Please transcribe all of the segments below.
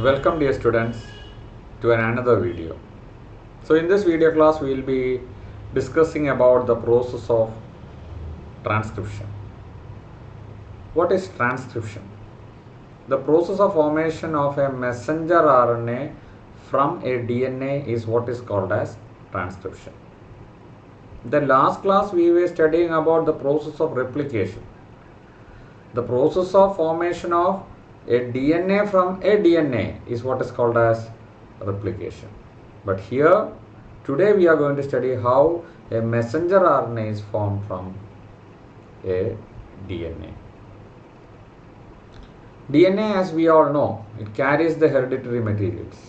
Welcome dear students to another video. So in this video class we will be discussing about the process of transcription. What is transcription? The process of formation of a messenger RNA from a DNA is what is called as transcription. In the last class we were studying about the process of replication. The process of formation of a DNA from a DNA is what is called as replication. But here, today we are going to study how a messenger RNA is formed from a DNA. DNA, as we all know, it carries the hereditary materials.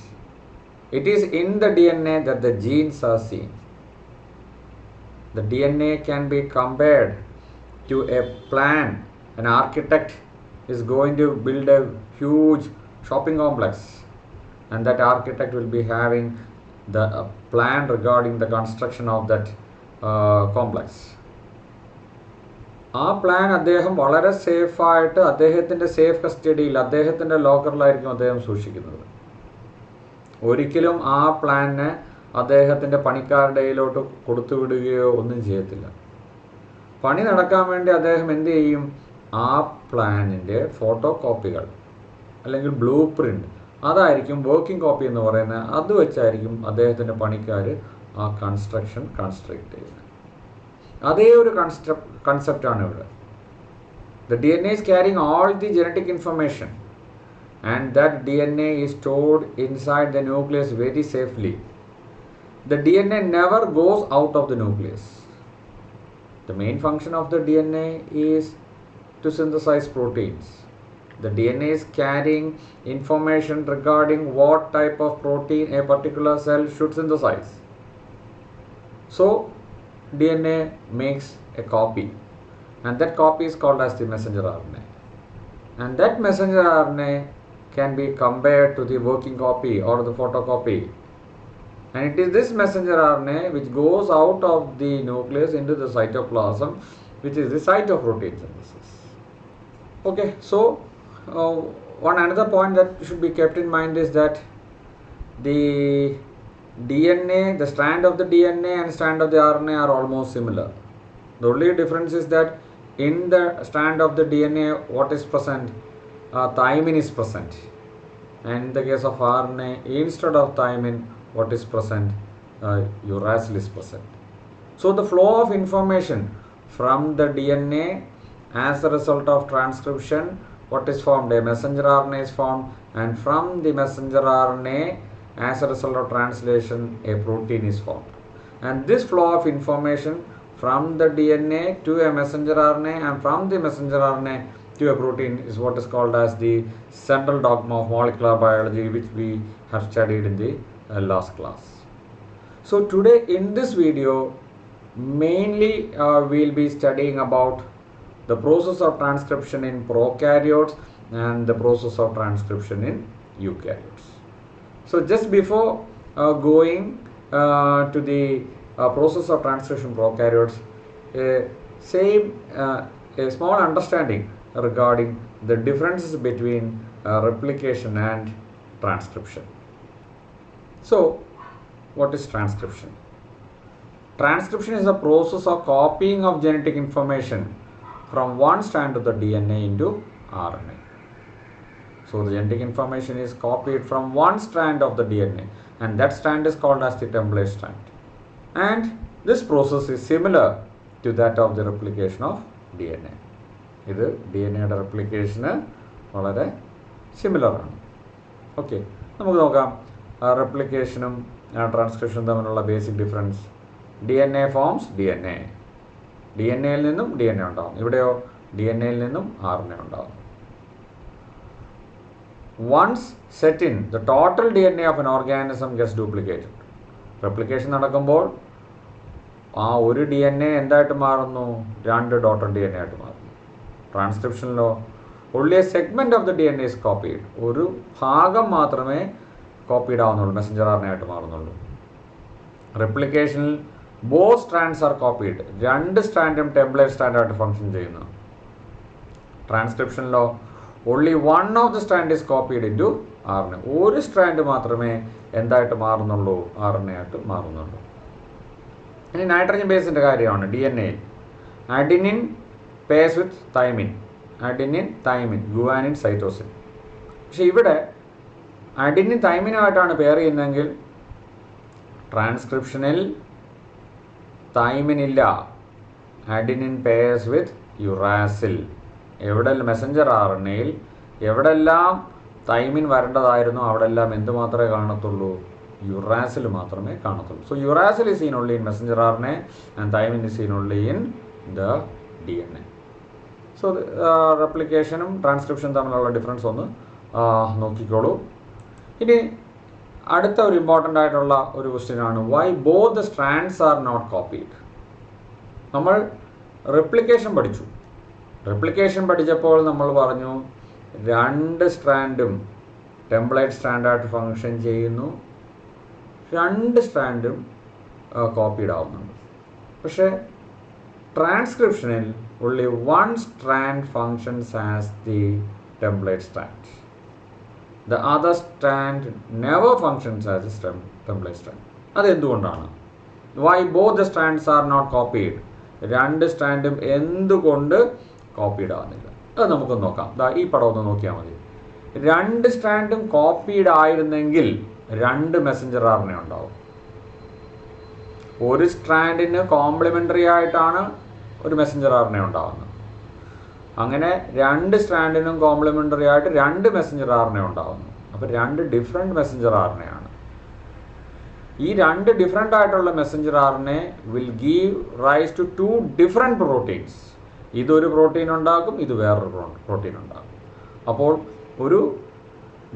It is in the DNA that the genes are seen. The DNA can be compared to a plan. An architect is going to build a huge shopping complex, and that architect will be having the plan regarding the construction of that complex. ആ plan അദ്ദേഹം വളരെ സേഫായിട്ട് അദ്ദേഹത്തിൻ്റെ safe കസ്റ്റഡിയിൽ അദ്ദേഹത്തിൻ്റെ ലോക്കറിലായിരിക്കും അദ്ദേഹം സൂക്ഷിക്കുന്നത്. ഒരിക്കലും ആ പ്ലാനിനെ അദ്ദേഹത്തിൻ്റെ പണിക്കാരുടെ കയ്യിലോട്ട് കൊടുത്തു വിടുകയോ ഒന്നും ചെയ്യത്തില്ല. പണി നടക്കാൻ വേണ്ടി അദ്ദേഹം എന്ത് ചെയ്യും? ആ പ്ലാനിൻ്റെ ഫോട്ടോ കോപ്പികൾ അല്ലെങ്കിൽ ബ്ലൂ പ്രിൻ്റ് അതായിരിക്കും വർക്കിംഗ് കോപ്പി എന്ന് പറയുന്നത്. അത് വെച്ചായിരിക്കും അദ്ദേഹത്തിൻ്റെ പണിക്കാർ ആ കൺസ്ട്രക്ഷൻ കൺസ്ട്രക്ട് ചെയ്യുന്നത്. അതേ ഒരു കൺസെപ്റ്റാണ് ഇവിടെ. The DNA is carrying all the genetic information and that DNA is stored inside the nucleus very safely. The DNA never goes out of the nucleus. The main function of the DNA is to synthesize proteins. The DNA is carrying information regarding what type of protein a particular cell should synthesize. So, DNA makes a copy, and that copy is called as the messenger RNA. And that messenger RNA can be compared to the working copy or the photocopy. And it is this messenger RNA which goes out of the nucleus into the cytoplasm, which is the site of protein synthesis. Okay, so one another point that should be kept in mind is that the DNA, the strand of the DNA and strand of the RNA are almost similar. The only difference is that in the strand of the DNA, what is present? Thymine is present. And in the case of RNA, instead of thymine, what is present? Uracil is present. So the flow of information from the DNA as a result of transcription, what is formed? A messenger RNA is formed, and from the messenger RNA as a result of translation, a protein is formed. And this flow of information from the DNA to a messenger RNA and from the messenger RNA to a protein is what is called as the central dogma of molecular biology, which we have studied in the last class. So today in this video, mainly we will be studying about the process of transcription in prokaryotes and the process of transcription in eukaryotes. So just before going to the process of transcription prokaryotes, a small understanding regarding the differences between replication and transcription. So what is transcription? Transcription is a process of copying of genetic information from one strand of the DNA into RNA. So the genetic information is copied from one strand of the DNA, and that strand is called as the template strand. And this process is similar to that of the replication of DNA. ഇത് DNAയുടെ റെപ്ലിക്കേഷന് വളരെ സിമിലറാണ്. Okay, നമുക്ക് നോക്കാം റെപ്ലിക്കേഷനും ട്രാൻസ്ക്രിപ്ഷനും തമ്മിലുള്ള basic difference. DNA forms DNA. DNAയിൽ നിന്നും DNA ഉണ്ടാകും. ഇവിടെയോ DNAയിൽ നിന്നും RNA ഉണ്ടാകും. Once set in, the total DNA of an organism gets duplicated. Replication നടക്കുമ്പോൾ ആ ഒരു DNA എന്തായിട്ട് മാറുന്നു? 2 ഡോട്ടർ DNA ആയിട്ട് മാറുന്നു. ട്രാൻസ്ക്രിപ്ഷനിലോ only a segment of the DNA is copied. ഒരു ഭാഗം മാത്രമേ കോപ്പീഡ് ആവുന്നുള്ളൂ, മെസ്സഞ്ചർ RNA ആയിട്ട് മാറുന്നുള്ളൂ. റെപ്ലിക്കേഷനിൽ both strands are copied. 2 സ്ട്രാൻഡും ടെംപ്ലേറ്റ് സ്റ്റാൻഡായിട്ട് ഫംഗ്ഷൻ ചെയ്യുന്നു. ട്രാൻസ്ക്രിപ്ഷനിലോ only one of the strand is copied into RNA. ഒരു സ്ട്രാൻഡ് മാത്രമേ എന്തായിട്ട് മാറുന്നുള്ളൂ? RNA ആയിട്ട് മാറുന്നുള്ളൂ. ഇനി നൈട്രജൻ ബേസിൻ്റെ കാര്യമാണ്. DNA adenine pairs with thymine, adenine thymine, guanine cytosine. പക്ഷെ ഇവിടെ അഡിനിൻ തൈമിനുമായിട്ടാണ് പെയർ ചെയ്യുന്നതെങ്കിൽ ട്രാൻസ്ക്രിപ്ഷനിൽ തൈമിനില്ല, അഡിനിൻ പേസ് വിത്ത് യുറാസിൽ. എവിടെല്ലാം മെസ്സഞ്ചർ RNAയിൽ എവിടെല്ലാം തൈമിൻ വരേണ്ടതായിരുന്നു അവിടെല്ലാം എന്ത് മാത്രമേ കാണത്തുള്ളൂ? യുറാസിൽ മാത്രമേ കാണത്തുള്ളൂ. So uracil is seen only in messenger RNA and thymine is seen only in the DNA. So റെപ്ലിക്കേഷനും ട്രാൻസ്ക്രിപ്ഷൻ തമ്മിലുള്ള ഡിഫറൻസ് ഒന്ന് നോക്കിക്കോളൂ. ഇനി അടുത്ത ഒരു ഇമ്പോർട്ടൻ്റ് ആയിട്ടുള്ള ഒരു ക്വസ്റ്റ്യൻ ആണ്, why both the strands are not copied. നമ്മൾ റെപ്ലിക്കേഷൻ പഠിച്ചു. റെപ്ലിക്കേഷൻ പഠിച്ചപ്പോൾ നമ്മൾ പറഞ്ഞു രണ്ട് സ്ട്രാൻഡും ടെംപ്ലേറ്റ് സ്ട്രാൻഡായിട്ട് ഫങ്ഷൻ ചെയ്യുന്നു, രണ്ട് സ്ട്രാൻഡും കോപ്പീഡ് ആവുന്നുണ്ട്. പക്ഷേ ട്രാൻസ്ക്രിപ്ഷനിൽ only one strand functions as the template strand. The other strand never functions as a template strand. അതെന്തുകൊണ്ടാണ്? Why both the strands are not copied? രണ്ട് സ്ട്രാൻഡും എന്തുകൊണ്ട് കോപ്പീഡ് ആവുന്നില്ല? അത് നമുക്ക് നോക്കാം. ഈ പടം ഒന്ന് നോക്കിയാൽ മതി. രണ്ട് സ്ട്രാൻഡും കോപ്പീഡ് ആയിരുന്നെങ്കിൽ രണ്ട് മെസ്സഞ്ചർ RNA ഉണ്ടാവും. ഒരു സ്ട്രാൻഡിന് കോംപ്ലിമെൻ്ററി ആയിട്ടാണ് ഒരു മെസ്സഞ്ചർ RNA ഉണ്ടാകുന്നത്. അങ്ങനെ രണ്ട് സ്ട്രാൻഡിനും കോംപ്ലിമെൻ്ററി ആയിട്ട് രണ്ട് മെസ്സഞ്ചർ RNA ഉണ്ടാകുന്നു. അപ്പോൾ രണ്ട് ഡിഫറെൻറ്റ് മെസ്സഞ്ചർ RNA ആണ്. ഈ രണ്ട് ഡിഫറെൻ്റ് ആയിട്ടുള്ള messenger RNA will give rise to two different proteins. ഇതൊരു പ്രോട്ടീൻ ഉണ്ടാക്കും, ഇത് വേറൊരു പ്രോട്ടീൻ ഉണ്ടാക്കും. അപ്പോൾ ഒരു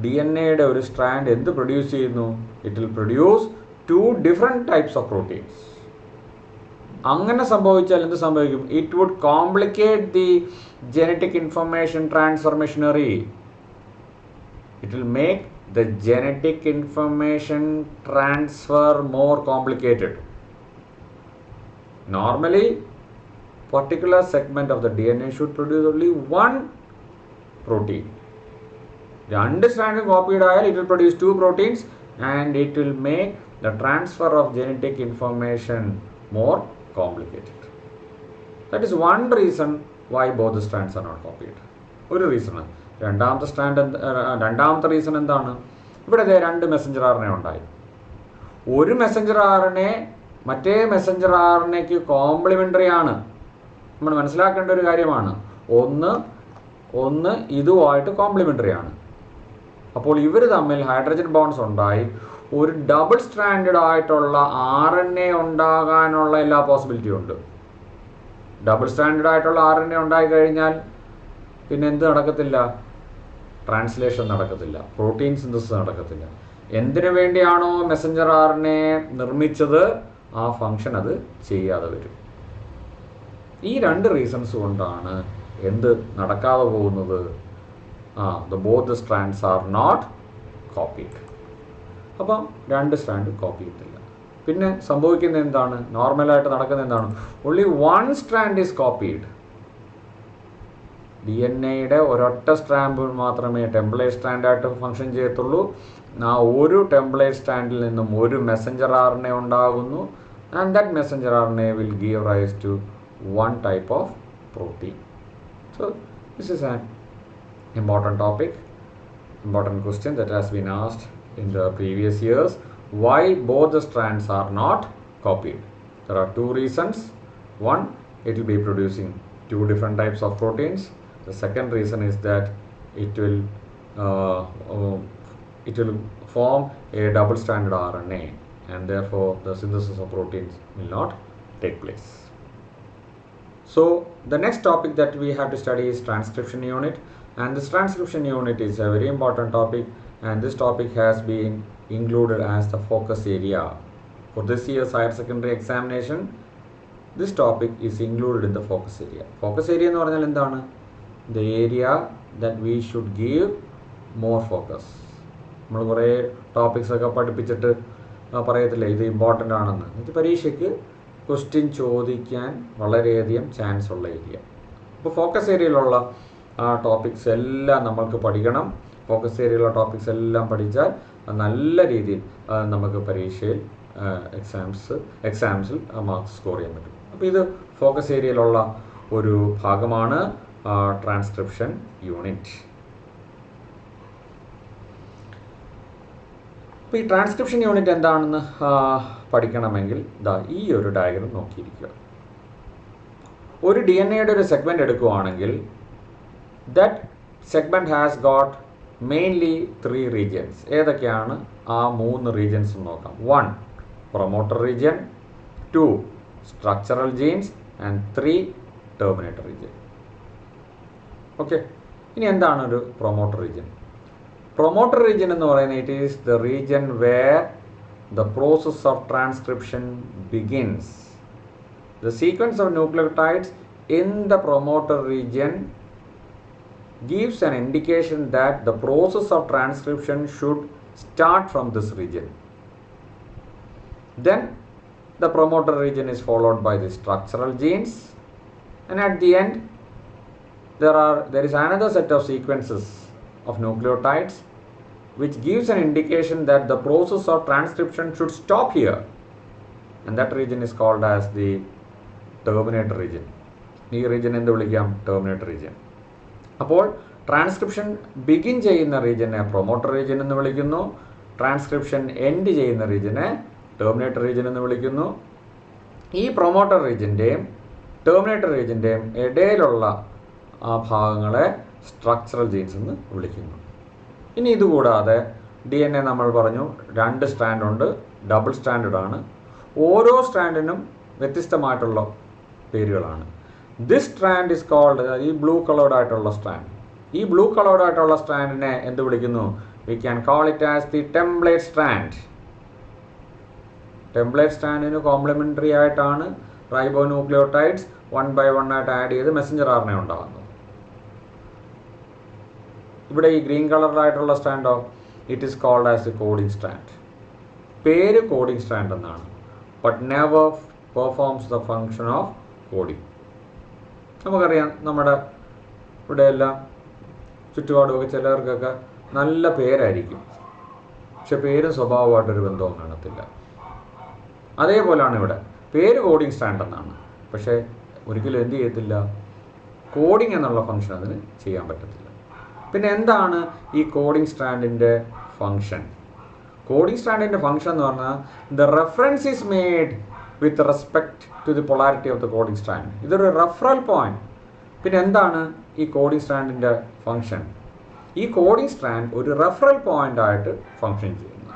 DNA-യുടെ ഒരു സ്ട്രാൻഡ് എന്ത് പ്രൊഡ്യൂസ് ചെയ്യുന്നു? It will produce two different types of proteins. അങ്ങനെ സംഭവിച്ചാൽ എന്ത് സംഭവിക്കും? It would complicate the genetic information transfer machinery. It will make the genetic information transfer more complicated. Normally particular segment of the DNA should produce only one protein. രണ്ട് strand copied ആയാൽ it will produce two proteins and it will make the transfer of genetic information more complicated. That is one reason why both the strands are not copied. ഒരു reason. രണ്ടാമത്തെ reason എന്താണ്? ഇവിടെ രണ്ട് Messenger RNA ഉണ്ടായി. ഒരു messenger RNA മറ്റേ Messenger RNAക്ക് complimentary ആണ്. നമ്മൾ മനസ്സിലാക്കേണ്ട ഒരു കാര്യമാണ്. ഒന്ന് ഇതുമായിട്ട് കോംപ്ലിമെൻ്ററി ആണ്. അപ്പോൾ ഇവർ തമ്മിൽ ഹൈഡ്രജൻ ബോണ്ട്സ് ഉണ്ടായി ഒരു ഡബിൾ സ്ട്രാൻഡഡ് ആയിട്ടുള്ള RNA ഉണ്ടാകാനുള്ള എല്ലാ പോസിബിലിറ്റിയും ഉണ്ട്. ഡബിൾ സ്ട്രാൻഡഡ് ആയിട്ടുള്ള RNA ഉണ്ടായി കഴിഞ്ഞാൽ പിന്നെ എന്ത് നടക്കത്തില്ല? ട്രാൻസ്ലേഷൻ നടക്കത്തില്ല, പ്രോട്ടീൻ സിന്തസിസ് നടക്കത്തില്ല. എന്തിനു വേണ്ടിയാണോ മെസ്സഞ്ചർ RNA നിർമ്മിച്ചത് ആ ഫങ്ഷൻ അത് ചെയ്യാതെ വരും. ഈ രണ്ട് റീസൺസ് കൊണ്ടാണ് എന്ത് നടക്കാതെ പോകുന്നത്? both the strands are not copied. അപ്പം രണ്ട് സ്ട്രാൻഡ് കോപ്പി ചെയ്തില്ല. പിന്നെ സംഭവിക്കുന്നത് എന്താണ്? നോർമലായിട്ട് നടക്കുന്നത് എന്താണ്? only one strand is copied. DNA-യുടെ ഒരൊറ്റ സ്ട്രാൻഡ് മാത്രമേ ടെംപ്ലേറ്റ് സ്ട്രാൻഡായിട്ട് ഫങ്ഷൻ ചെയ്യത്തുള്ളൂ. ആ ഒരു ടെംപ്ലേറ്റ് സ്ട്രാൻഡിൽ നിന്നും ഒരു മെസ്സഞ്ചർ RNA ഉണ്ടാകുന്നു. And that Messenger RNA will give rise to one type of protein. So this is an important topic, important question that has been asked in the previous years. Why both the strands are not copied? There are two reasons. One, it will be producing two different types of proteins. The second reason is that it will form a double stranded RNA and therefore the synthesis of proteins will not take place. So the next topic that we have to study is transcription unit, and this transcription unit is a very important topic, and this topic has been included as the focus area for this year's higher secondary examination. This topic is included in the focus area. Focus area എന്ന് പറഞ്ഞാൽ എന്താണ്? The area that we should give more focus. നമ്മൾ കുറേ topics ഒക്കെ പഠിപ്പിച്ചിട്ട് പറയത്തില്ലേ ഇത് important ആണെന്ന്. ഇത് പരീക്ഷയ്ക്ക് ക്വസ്റ്റ്യൻ ചോദിക്കാൻ വളരെയധികം ചാൻസ് ഉള്ള ഏരിയ. അപ്പോൾ ഫോക്കസ് ഏരിയയിലുള്ള ആ ടോപ്പിക്സ് എല്ലാം നമ്മൾക്ക് പഠിക്കണം. ഫോക്കസ് ഏരിയയിലുള്ള ടോപ്പിക്സ് എല്ലാം പഠിച്ചാൽ നല്ല രീതിയിൽ നമുക്ക് പരീക്ഷയിൽ എക്സാംസിൽ മാർക്സ് സ്കോർ ചെയ്യാൻ പറ്റും. അപ്പോൾ ഇത് ഫോക്കസ് ഏരിയയിലുള്ള ഒരു ഭാഗമാണ് ട്രാൻസ്ക്രിപ്ഷൻ യൂണിറ്റ്. അപ്പോൾ ഈ ട്രാൻസ്ക്രിപ്ഷൻ യൂണിറ്റ് എന്താണെന്ന് പഠിക്കണമെങ്കിൽ ഈ ഒരു ഡയഗ്രം നോക്കിയിരിക്കുക. ഒരു DNA-യുടെ ഒരു സെഗ്മെൻറ്റ് എടുക്കുകയാണെങ്കിൽ that segment has got mainly 3 regions. ഏതൊക്കെയാണ് ആ 3 റീജിയൻസ് നോക്കാം. 1 promoter region, 2 structural genes and 3 terminator region. Okay, ഇനി എന്താണ് ഒരു പ്രൊമോട്ടർ റീജിയൻ? പ്രൊമോട്ടർ റീജിയൻ എന്ന് പറയുന്നത് it is the region where the process of transcription begins. The sequence of nucleotides in the promoter region gives an indication that the process of transcription should start from this region. Then the promoter region is followed by the structural genes, and at the end there is another set of sequences of nucleotides which gives an indication that the process of transcription should stop here, and that region is called as the Terminator region. ഈ region എന്ത് വിളിക്കാം? Terminator region. അപ്പോൾ transcription begin ചെയ്യുന്ന റീജിയനെ promoter region എന്ന് വിളിക്കുന്നു. Transcription end ചെയ്യുന്ന റീജിയനെ Terminator region എന്ന് വിളിക്കുന്നു. ഈ പ്രൊമോട്ടർ റീജിയൻ്റെയും ടെർമിനേറ്റർ റീജിയൻ്റെയും ഇടയിലുള്ള ആ ഭാഗങ്ങളെ സ്ട്രക്ചറൽ ജീൻസ് എന്ന് വിളിക്കുന്നു. ഇനി ഇതുകൂടാതെ DNA നമ്മൾ പറഞ്ഞു 2 സ്ട്രാൻഡ് ഉണ്ട്, ഡബിൾ സ്റ്റാൻഡേർഡ് ആണ്. ഓരോ സ്ട്രാൻഡിനും വ്യത്യസ്തമായിട്ടുള്ള പേരുകളാണ്. ദിസ് സ്ട്രാൻഡ് ഇസ് കോൾഡ്, ഈ ബ്ലൂ കളേർഡ് ആയിട്ടുള്ള സ്ട്രാൻഡ്, ഈ ബ്ലൂ കളേർഡ് ആയിട്ടുള്ള സ്ട്രാൻഡിനെ എന്ത് വിളിക്കുന്നു? We can call it as the template strand. Template സ്ട്രാൻഡിന് കോംപ്ലിമെൻ്ററി ആയിട്ടാണ് റൈബോന്യൂക്ലിയോടൈഡ്സ് 1 by 1 ആയിട്ട് ആഡ് ചെയ്ത് മെസ്സഞ്ചർ RNA ഉണ്ടാകുന്നത്. ഇവിടെ ഈ ഗ്രീൻ കളറിലായിട്ടുള്ള സ്ട്രാൻഡോ, it is called as the coding strand. പേര് കോഡിംഗ് സ്ട്രാൻഡ് എന്നാണ്, but never performs the function of coding. നമുക്കറിയാം നമ്മുടെ ഇവിടെയെല്ലാം ചുറ്റുപാടുമൊക്കെ ചിലർക്കൊക്കെ നല്ല പേരായിരിക്കും, പക്ഷെ പേരും സ്വഭാവമായിട്ടൊരു ബന്ധവും കാണത്തില്ല. അതേപോലെയാണ് ഇവിടെ, പേര് കോഡിംഗ് സ്റ്റാൻഡ് എന്നാണ്, പക്ഷേ ഒരിക്കലും എന്ത് ചെയ്യത്തില്ല, കോഡിംഗ് എന്നുള്ള ഫങ്ഷൻ അതിന് ചെയ്യാൻ പറ്റത്തില്ല. പിന്നെ എന്താണ് ഈ കോഡിംഗ് സ്റ്റാൻഡിൻ്റെ ഫങ്ഷൻ? കോഡിംഗ് സ്റ്റാൻഡിൻ്റെ ഫങ്ഷൻ എന്ന് പറഞ്ഞാൽ the reference is made with respect to the polarity of the coding strand. ഇതൊരു റെഫറൽ പോയിന്റ്. പിന്നെ എന്താണ് ഈ കോഡിംഗ് സ്റ്റാൻഡിൻ്റെ ഫങ്ഷൻ? ഈ കോഡിംഗ് സ്റ്റാൻഡ് ഒരു റെഫറൽ പോയിന്റ് ആയിട്ട് ഫങ്ഷൻ ചെയ്യുന്നു.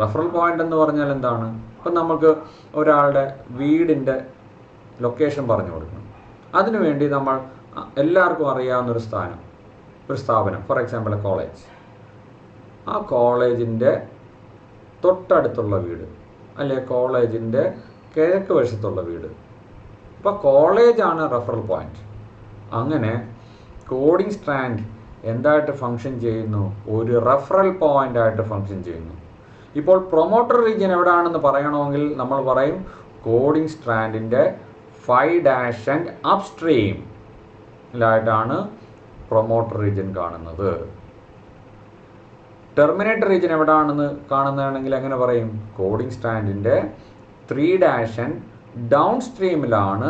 റെഫറൽ പോയിന്റ് എന്ന് പറഞ്ഞാൽ എന്താണ്? ഇപ്പം നമുക്ക് ഒരാളുടെ വീടിൻ്റെ ലൊക്കേഷൻ പറഞ്ഞു കൊടുക്കണം. അതിനുവേണ്ടി നമ്മൾ എല്ലാവർക്കും അറിയാവുന്നൊരു സ്ഥാപനം, ഫോർ എക്സാമ്പിൾ എ കോളേജ്. ആ കോളേജിൻ്റെ തൊട്ടടുത്തുള്ള വീട്, അല്ലെ കോളേജിൻ്റെ കിഴക്ക് വശത്തുള്ള വീട്. അപ്പോൾ കോളേജാണ് റെഫറൽ പോയിന്റ്. അങ്ങനെ കോഡിംഗ് സ്ട്രാൻഡ് എന്തായിട്ട് ഫങ്ഷൻ ചെയ്യുന്നു? ഒരു റെഫറൽ പോയിന്റ് ആയിട്ട് ഫങ്ഷൻ ചെയ്യുന്നു. ഇപ്പോൾ പ്രൊമോട്ടർ റീജിയൻ എവിടെയാണെന്ന് പറയണമെങ്കിൽ നമ്മൾ പറയും കോഡിംഗ് സ്ട്രാൻഡിൻ്റെ 5' ആൻഡ് അപ്സ്ട്രീമിലായിട്ടാണ് പ്രൊമോട്ടർ റീജിയൻ കാണുന്നത്. ടെർമിനേറ്റർ റീജിയൻ എവിടെയാണെന്ന് കാണുന്നതാണെങ്കിൽ എങ്ങനെ പറയും? കോഡിംഗ് സ്റ്റാൻഡിൻ്റെ 3' ആൻഡ് ഡൗൺ സ്ട്രീമിലാണ്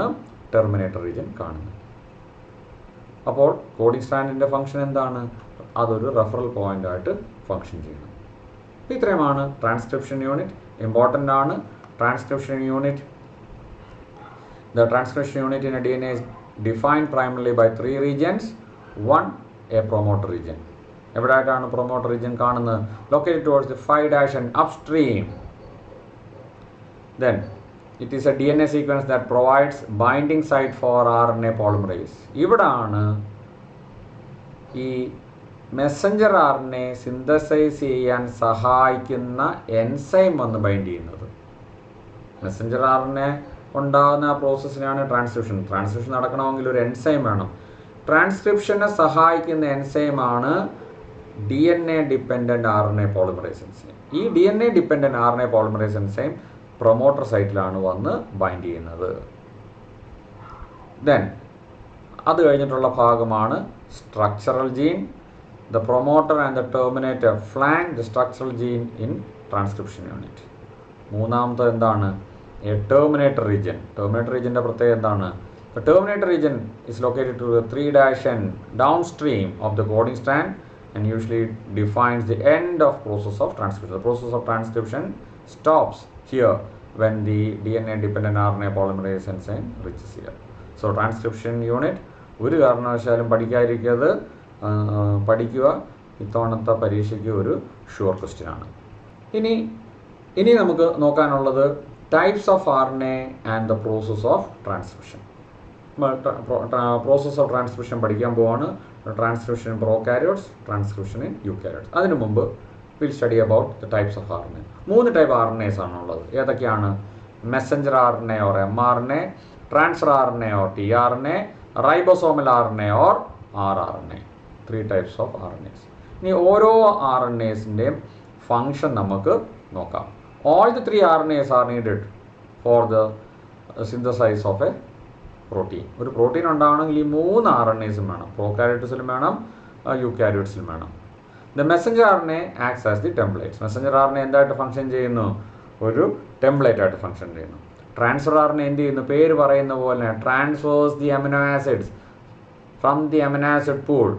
ടെർമിനേറ്റർ റീജിയൻ കാണുന്നത്. അപ്പോൾ കോഡിംഗ് സ്റ്റാൻഡിൻ്റെ ഫങ്ഷൻ എന്താണ്? അതൊരു റെഫറൽ പോയിന്റ് ആയിട്ട് ഫങ്ഷൻ ചെയ്യുന്നു. ഇത്രയുമാണ് ട്രാൻസ്ക്രിപ്ഷൻ യൂണിറ്റ്. ഇമ്പോർട്ടൻ്റ് ആണ് transcription unit. The transcription unit in a DNA is defined primarily by 3 regions. 1 a promoter region. എവിടെയായിട്ടാണ് പ്രൊമോട്ടർ റീജിയൻ കാണുന്നത്? Located towards the 5' and upstream. Then it is a DNA sequence that provides binding site for RNA polymerase. ഇവിടാണ് ഈ messenger RNA synthesise ചെയ്യാൻ സഹായിക്കുന്ന enzyme വന്ന് bind ചെയ്യുന്നത്. Messenger RNA ഉണ്ടാകുന്ന ആ പ്രോസസ്സിനാണ് ട്രാൻസ്ക്രിപ്ഷൻ. ട്രാൻസ്ക്രിപ്ഷൻ നടക്കണമെങ്കിൽ ഒരു എൻസൈം വേണം. ട്രാൻസ്ക്രിപ്ഷനെ സഹായിക്കുന്ന എൻസൈമാണ് DNA dependent RNA polymerase enzyme. ഈ DNA dependent RNA polymerase enzyme promoter സൈറ്റിലാണ് വന്ന് ബൈൻഡ് ചെയ്യുന്നത്. ദെൻ അത് കഴിഞ്ഞിട്ടുള്ള ഭാഗമാണ് structural gene. The promoter and the terminator flank the structural gene in transcription unit. മൂന്നാമത്തെ എന്താണ്? A terminator region. ടെർമിനേറ്റർ റീജിയൻ്റെ പ്രത്യേകത എന്താണ്? The terminator region is located to the 3' downstream of the coding strand and usually defines the end of process of transcription. The process of transcription stops here when the DNA dependent RNA polymerase enzyme reaches here. So transcription unit ഒരു കാരണവശാലും പഠിക്കാതിരിക്കുന്നത് പഠിക്കുക. ഇത്തവണത്തെ പരീക്ഷയ്ക്ക് ഒരു sure question ആണ്. ഇനി നമുക്ക് നോക്കാനുള്ളത് types of RNA and the process of transcription. Process of transcription പഠിക്കാൻ പോവാണ്. Transcription in prokaryotes, transcription in eukaryotes. അതിനു മുമ്പ് will study about the types of RNA. 3 type RNAs ആണുള്ളത്. ഏതൊക്കെയാണ്? Messenger RNA or mRNA, transfer RNA or tRNA, ribosomal RNA or rRNA. 3 types of RNAs. ഇനി ഓരോ RNAസിൻ്റെയും function നമുക്ക് നോക്കാം. All the 3 RNAs are needed for the synthesis of a protein. ഒരു protein ഉണ്ടാവണമെങ്കിൽ ഈ 3 RNAസും വേണം. പ്രോകാരിയോട്സിലും വേണം, യൂകാരിയോട്സിലും വേണം. The Messenger RNA acts as the templates. Messenger RNA എന്തായിട്ട് ഫംഗ്ഷൻ ചെയ്യുന്നു? ഒരു ടെംപ്ലേറ്റ് ആയിട്ട് ഫംഗ്ഷൻ ചെയ്യുന്നു. ട്രാൻസ്ഫർ RNA എന്ത് ചെയ്യുന്നു? പേര് പറയുന്ന പോലെ transfers the amino acids from the amino acid pool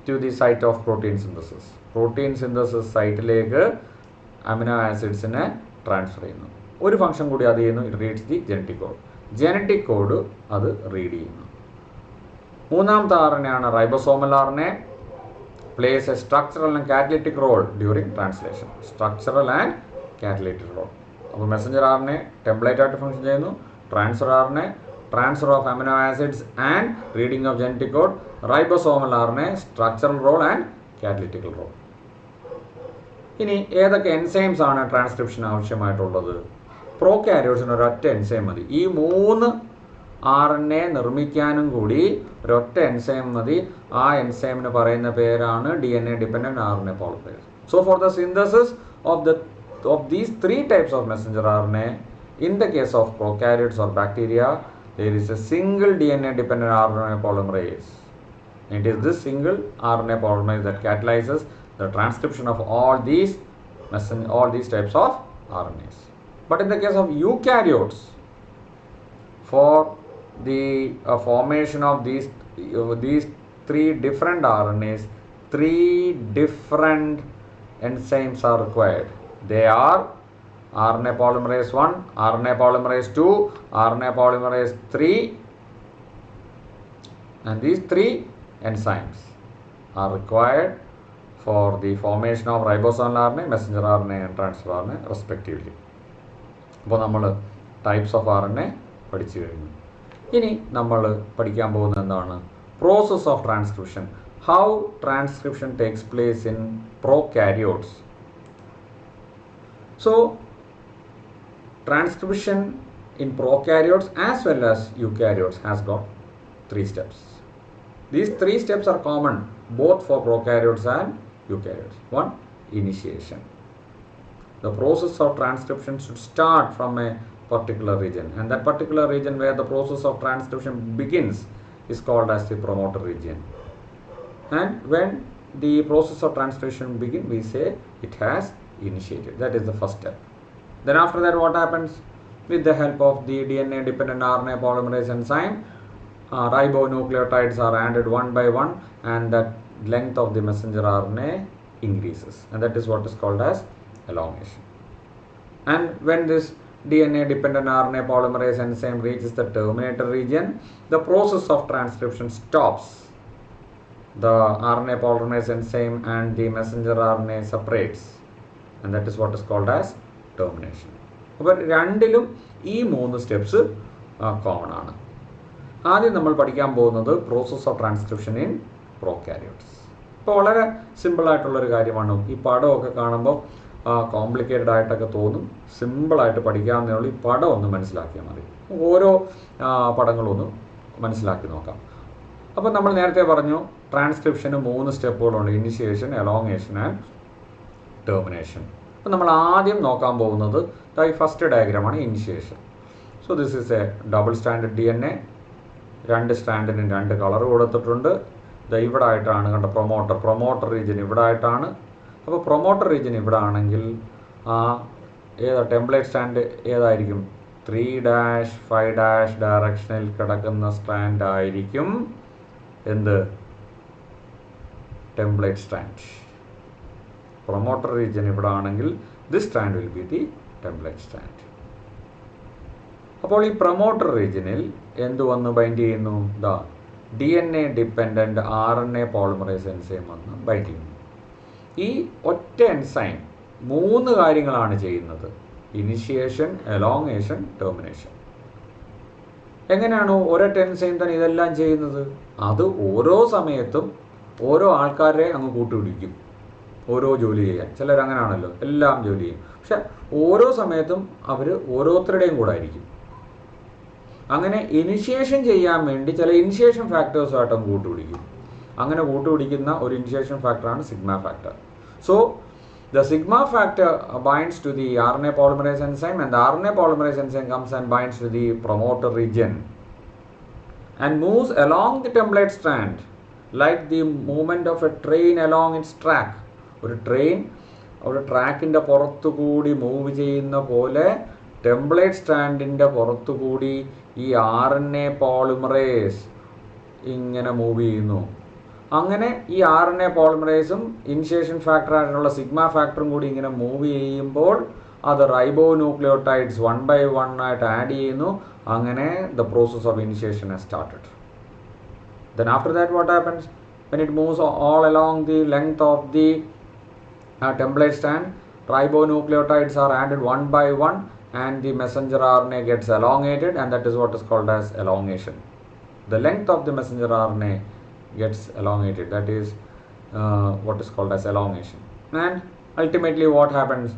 to the site of protein synthesis. Protein synthesis സൈറ്റിലേക്ക് അമിനോ ആസിഡ്സിനെ ട്രാൻസ്ഫർ ചെയ്യുന്നു. ഒരു ഫംഗ്ഷൻ കൂടി അത് ചെയ്യുന്നു. It reads the genetic code. Genetic code അത് റീഡ് ചെയ്യുന്നു. മൂന്നാമത്തെ RNA ആണ് ribosomal RNA. Plays a structural and catalytic role during translation. Structural and catalytic role. അപ്പോൾ മെസ്സഞ്ചർ RNA ടെംപ്ലേറ്റ് ആയിട്ട് ഫംഗ്ഷൻ ചെയ്യുന്നു. Transfer RNA transfer of amino acids and reading of genetic code. Ribosomal RNA structural role and catalytical role. ഇനി ഏതൊക്കെ enzymes ആണ് transcription ആവശ്യമായിട്ടുള്ളത്? പ്രോകാരിയോട്സിന് ഒരൊറ്റ enzyme മതി. ഈ 3 RNA നിർമ്മിക്കാനും കൂടി ഒരൊറ്റ എൻസൈം മതി. ആ എൻസൈമിന് പറയുന്ന പേരാണ് DNA dependent RNA polymerase. So for the synthesis of these 3 types of messenger RNA, in the case of prokaryotes or bacteria, there is a single DNA dependent RNA polymerase. It is this single RNA polymerase that catalyzes the transcription of all these types of RNAs. But in the case of eukaryotes, for the formation of these 3 different RNAs, 3 different enzymes are required. They are RNA polymerase 1, RNA polymerase 2, RNA polymerase 3, and these 3 enzymes are required for the formation of ribosomal RNA, messenger RNA and transfer RNA respectively. അപ്പോൾ നമ്മൾ types of RNA പഠിച്ചു കഴിഞ്ഞു. ഇനി നമ്മൾ പഠിക്കാൻ പോകുന്നത് എന്താണ്? Process of transcription. How transcription takes place in prokaryotes. So transcription in prokaryotes as well as eukaryotes has got 3 steps. These 3 steps are common both for prokaryotes and eukaryotes. 1. Initiation. The process of transcription should start from a particular region, and that particular region where the process of transcription begins is called as the promoter region. And when the process of transcription begins, we say it has initiated. That is the first step. Then after that, what happens? With the help of the DNA dependent RNA polymerase enzyme, ribonucleotides are added one by one, and that length of the messenger RNA increases, and that is what is called as elongation. And when this DNA dependent RNA polymerase enzyme reaches the terminator region, the process of transcription stops. The RNA polymerase enzyme and the messenger RNA separates, and that is what is called as termination. അപ്പോൾ രണ്ടിലും ഈ 3 steps common ആണ്. ആദ്യം നമ്മൾ പഠിക്കാൻ പോകുന്നത് process of transcription in prokaryotes. ഇപ്പോൾ വളരെ സിമ്പിളായിട്ടുള്ളൊരു കാര്യമാണ്. ഈ പടമൊക്കെ കാണുമ്പോൾ കോംപ്ലിക്കേറ്റഡ് ആയിട്ടൊക്കെ തോന്നും. സിമ്പിളായിട്ട് പഠിക്കാവുന്നേ ഉള്ളൂ. ഈ പടം ഒന്ന് മനസ്സിലാക്കിയാൽ മതി. ഓരോ പടങ്ങളൊന്ന് മനസ്സിലാക്കി നോക്കാം. അപ്പോൾ നമ്മൾ നേരത്തെ പറഞ്ഞു ട്രാൻസ്ക്രിപ്ഷന് 3 സ്റ്റെപ്പുകളുണ്ട്: ഇനിഷ്യേഷൻ, എലോങ്ങേഷൻ ആൻഡ് ടെർമിനേഷൻ. അപ്പോൾ നമ്മൾ ആദ്യം നോക്കാൻ പോകുന്നത് ഈ ഫസ്റ്റ് ഡയഗ്രാമാണ് initiation. So this is a double standard DNA. രണ്ട് സ്റ്റാൻഡിനും രണ്ട് കളർ കൊടുത്തിട്ടുണ്ട്. ഇവിടെ ആയിട്ടാണ് കണ്ട പ്രൊമോട്ടർ റീജിയൻ ഇവിടെ ആയിട്ടാണ്. അപ്പോൾ പ്രൊമോട്ടർ റീജിയൻ ഇവിടെ ആണെങ്കിൽ ഏതാ ടെംപ്ലേറ്റ് സ്റ്റാൻഡ് ഏതായിരിക്കും? 3-5- ഡയറക്ഷനിൽ കിടക്കുന്ന സ്റ്റാൻഡ് ആയിരിക്കും എന്ത്? Template stand. പ്രൊമോട്ടർ റീജിയൻ ഇവിടെ ആണെങ്കിൽ this stand will be the template stand. അപ്പോൾ ഈ പ്രൊമോട്ടർ റീജിയനിൽ എന്ത് വന്ന് ബൈൻഡ് ചെയ്യുന്നു? DNA dependent RNA polymerase enzyme വന്ന് ബൈൻഡ് ചെയ്യുന്നു. ഈ ഒറ്റ എൻസൈം 3 കാര്യങ്ങളാണ് ചെയ്യുന്നത്: ഇനിഷ്യേഷൻ, എലോങ്ങേഷൻ, ടെർമിനേഷൻ. എങ്ങനെയാണ് ഒരൊറ്റ എൻസൈം തന്നെ ഇതെല്ലാം ചെയ്യുന്നത്? അത് ഓരോ സമയത്തും ഓരോ ആൾക്കാരെ അങ്ങ് കൂട്ടുപിടിക്കും ഓരോ ജോലി ചെയ്യാൻ. ചിലർ അങ്ങനെയാണല്ലോ, എല്ലാം ജോലി ചെയ്യും. പക്ഷെ ഓരോ സമയത്തും അവർ ഓരോരുത്തരുടെയും കൂടെ ആയിരിക്കും. അങ്ങനെ ഇനിഷ്യേഷൻ ചെയ്യാൻ വേണ്ടി ചില ഇനിഷ്യേഷൻ ഫാക്ടേഴ്സുമായിട്ടും കൂട്ടുപിടിക്കും. അങ്ങനെ കൂട്ടുപിടിക്കുന്ന ഒരു ഇനിഷ്യേഷൻ ഫാക്ടറാണ് sigma factor. So the sigma factor binds to the RNA polymerase enzyme, and the RNA polymerase enzyme comes and binds to the promoter region and moves along the template strand like the movement of a train along its track. ഒരു train ഒരു ട്രാക്കിൻ്റെ പുറത്തുകൂടി move ചെയ്യുന്ന പോലെ template സ്റ്റാൻഡിൻ്റെ പുറത്തുകൂടി ഈ RNA polymerase ഇങ്ങനെ move ചെയ്യുന്നു. അങ്ങനെ ഈ RNA പോളിമറേസും initiation ഫാക്ടറായിട്ടുള്ള sigma ഫാക്ടറും കൂടി ഇങ്ങനെ മൂവ് ചെയ്യുമ്പോൾ അത് റൈബോന്യൂക്ലിയോടൈഡ്സ് 1 by 1 ആയിട്ട് ആഡ് ചെയ്യുന്നു. അങ്ങനെ the process of initiation has started. Then after that what happens? When it moves all along the length of the template strand, ribonucleotides are added 1 by 1 and the messenger RNA gets elongated, and that is what is called as elongation. The length of the messenger RNA gets elongated, that is what is called as elongation. And ultimately what happens?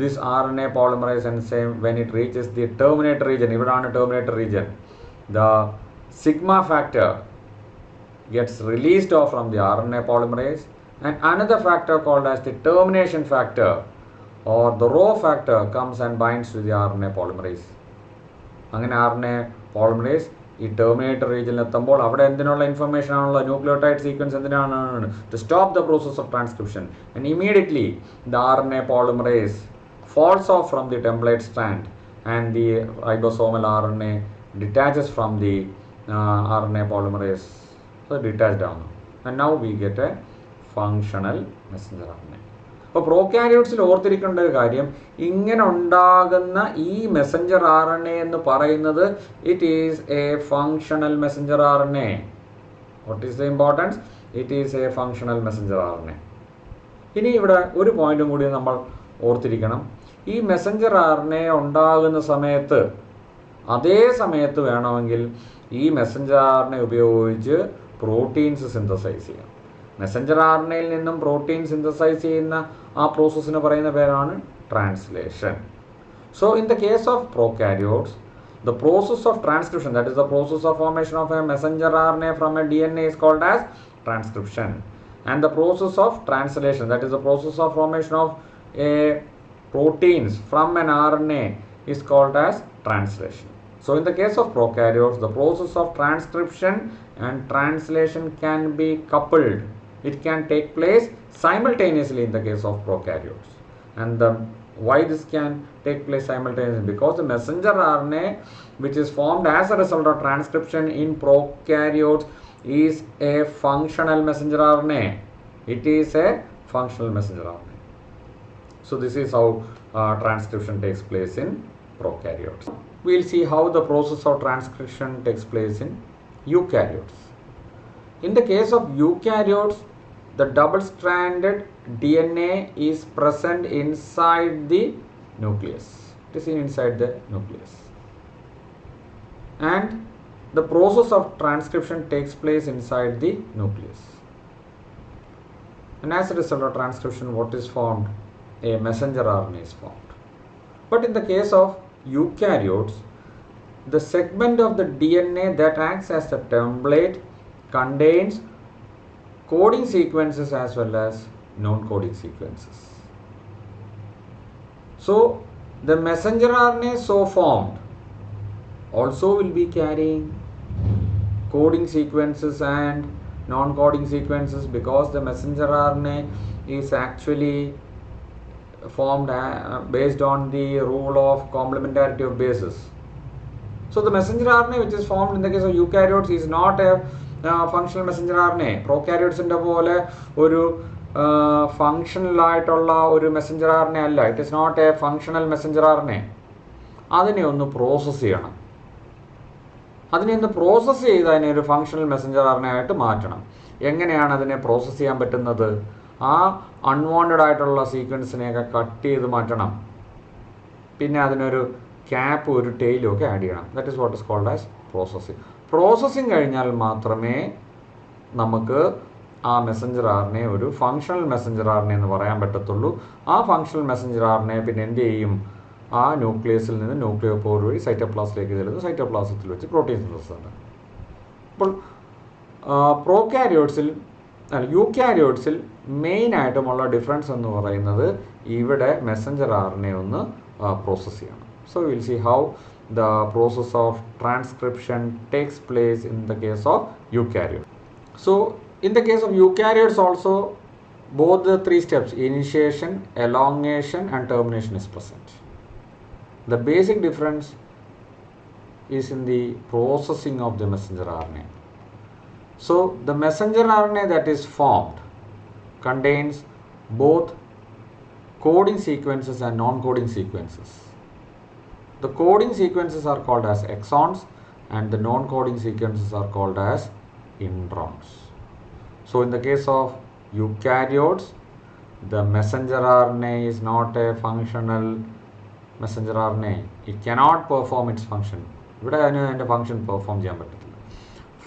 This RNA polymerase enzyme, when it reaches the terminator region, ivadana terminator region, the sigma factor gets released off from the RNA polymerase, and another factor called as the termination factor or the rho factor comes and binds to the RNA polymerase. അങ്ങനെ RNA polymerase ഈ terminator റീജിയനിൽ എത്തുമ്പോൾ അവിടെ എന്തിനുള്ള information ആണുള്ള? Nucleotide sequence എന്തിനാണ്? To stop the process of transcription. And immediately the RNA polymerase falls off from the template strand and the ribosomal RNA detaches from the RNA polymerase. So detached down, and now we get a functional messenger RNA. അപ്പോൾ പ്രോകാരിയോട്സിൽ ഓർത്തിരിക്കേണ്ട ഒരു കാര്യം, ഇങ്ങനെ ഉണ്ടാകുന്ന ഈ messenger RNA എന്ന് പറയുന്നത് it is a functional messenger RNA. What is the importance? It is a functional messenger RNA. ഇനി ഇവിടെ ഒരു പോയിന്റും കൂടി നമ്മൾ ഓർത്തിരിക്കണം. ഈ മെസ്സഞ്ചർ RNA ഉണ്ടാകുന്ന സമയത്ത് അതേ സമയത്ത് വേണമെങ്കിൽ ഈ മെസ്സഞ്ചർ RNA ഉപയോഗിച്ച് പ്രോട്ടീൻസ് സിന്തസൈസ് ചെയ്യാം. മെസ്സഞ്ചർ RNAയിൽ നിന്നും പ്രോട്ടീൻ സിന്തസൈസ് ചെയ്യുന്ന ആ പ്രോസസ്സിന് പറയുന്ന പേരാണ് translation. So in the case of prokaryotes, the process of transcription, that is the process of formation of a messenger RNA from a DNA, is called as transcription, and the process of translation, that is the process of formation of a proteins from an RNA, is called as translation. So in the case of prokaryotes, the process of transcription and translation can be coupled. It can take place simultaneously in the case of prokaryotes. And why this can take place simultaneously? Because the messenger RNA which is formed as a result of transcription in prokaryotes is a functional messenger RNA. It is a functional messenger RNA. So this is how transcription takes place in prokaryotes. We'll see how the process of transcription takes place in eukaryotes. In the case of eukaryotes, the double-stranded DNA is present inside the nucleus. It is inside the nucleus. And the process of transcription takes place inside the nucleus. And as a result of transcription, what is formed? A messenger RNA is formed. But in the case of eukaryotes, the segment of the DNA that acts as the template contains coding sequences as well as non-coding sequences. So the messenger RNA so formed also will be carrying coding sequences and non-coding sequences, because the messenger RNA is actually formed based on the rule of complementarity of bases. So the messenger RNA which is formed in the case of eukaryotes is not a functional messenger RNA. Prokaryotes പോലെ ഒരു functional ആയിട്ടുള്ള ഒരു messenger RNA അല്ല. It is not a functional messenger RNA. അതിനെ ഒന്ന് process ചെയ്യണം. അതിനെ ഒന്ന് പ്രോസസ്സ് ചെയ്ത് അതിനെ ഒരു ഫങ്ഷണൽ മെസ്സഞ്ചർ RNA ആയിട്ട് മാറ്റണം. എങ്ങനെയാണ് അതിനെ പ്രോസസ്സ് ചെയ്യാൻ പറ്റുന്നത്? ആ അൺവാണ്ടഡ് ആയിട്ടുള്ള സീക്വൻസിനെയൊക്കെ കട്ട് ചെയ്ത് മാറ്റണം. പിന്നെ അതിനൊരു ക്യാപ്പും ഒരു ടെയിലും ഒക്കെ ആഡ് ചെയ്യണം. That is what is called as processing. Processing കഴിഞ്ഞാൽ മാത്രമേ നമുക്ക് ആ മെസ്സഞ്ചർ RNA ഒരു ഫങ്ഷണൽ മെസ്സഞ്ചർ RNA എന്ന് പറയാൻ പറ്റത്തുള്ളൂ. ആ ഫങ്ഷണൽ മെസ്സഞ്ചർ RNA പിന്നെ എന്ത് ചെയ്യും? ആ ന്യൂക്ലിയസിൽ നിന്ന് ന്യൂക്ലിയോപോർ വഴി സൈറ്റോപ്ലാസിലേക്ക് ചെല്ലുന്നു. സൈറ്റോപ്ലാസത്തിൽ വെച്ച് പ്രോട്ടീൻ സിന്തസിസ് ഉണ്ട്. അപ്പോൾ യൂക്യാരിയോട്സിൽ മെയിനായിട്ടുമുള്ള ഡിഫറൻസ് എന്ന് പറയുന്നത് ഇവിടെ മെസ്സഞ്ചർ RNA ഒന്ന് പ്രോസസ്സ് ചെയ്യണം. So we will see how the process of transcription takes place in the case of eukaryotes. So in the case of eukaryotes also, both the three steps, initiation, elongation and termination is present. The basic difference is in the processing of the messenger RNA. So the messenger RNA that is formed contains both coding sequences and non-coding sequences. The coding sequences are called as exons and the non-coding sequences are called as introns. So in the case of eukaryotes, the messenger RNA is not a functional messenger RNA. It cannot perform its function. ഇവിടെ അതിൻ്റെ function perform ചെയ്യാൻ പറ്റത്തില്ല.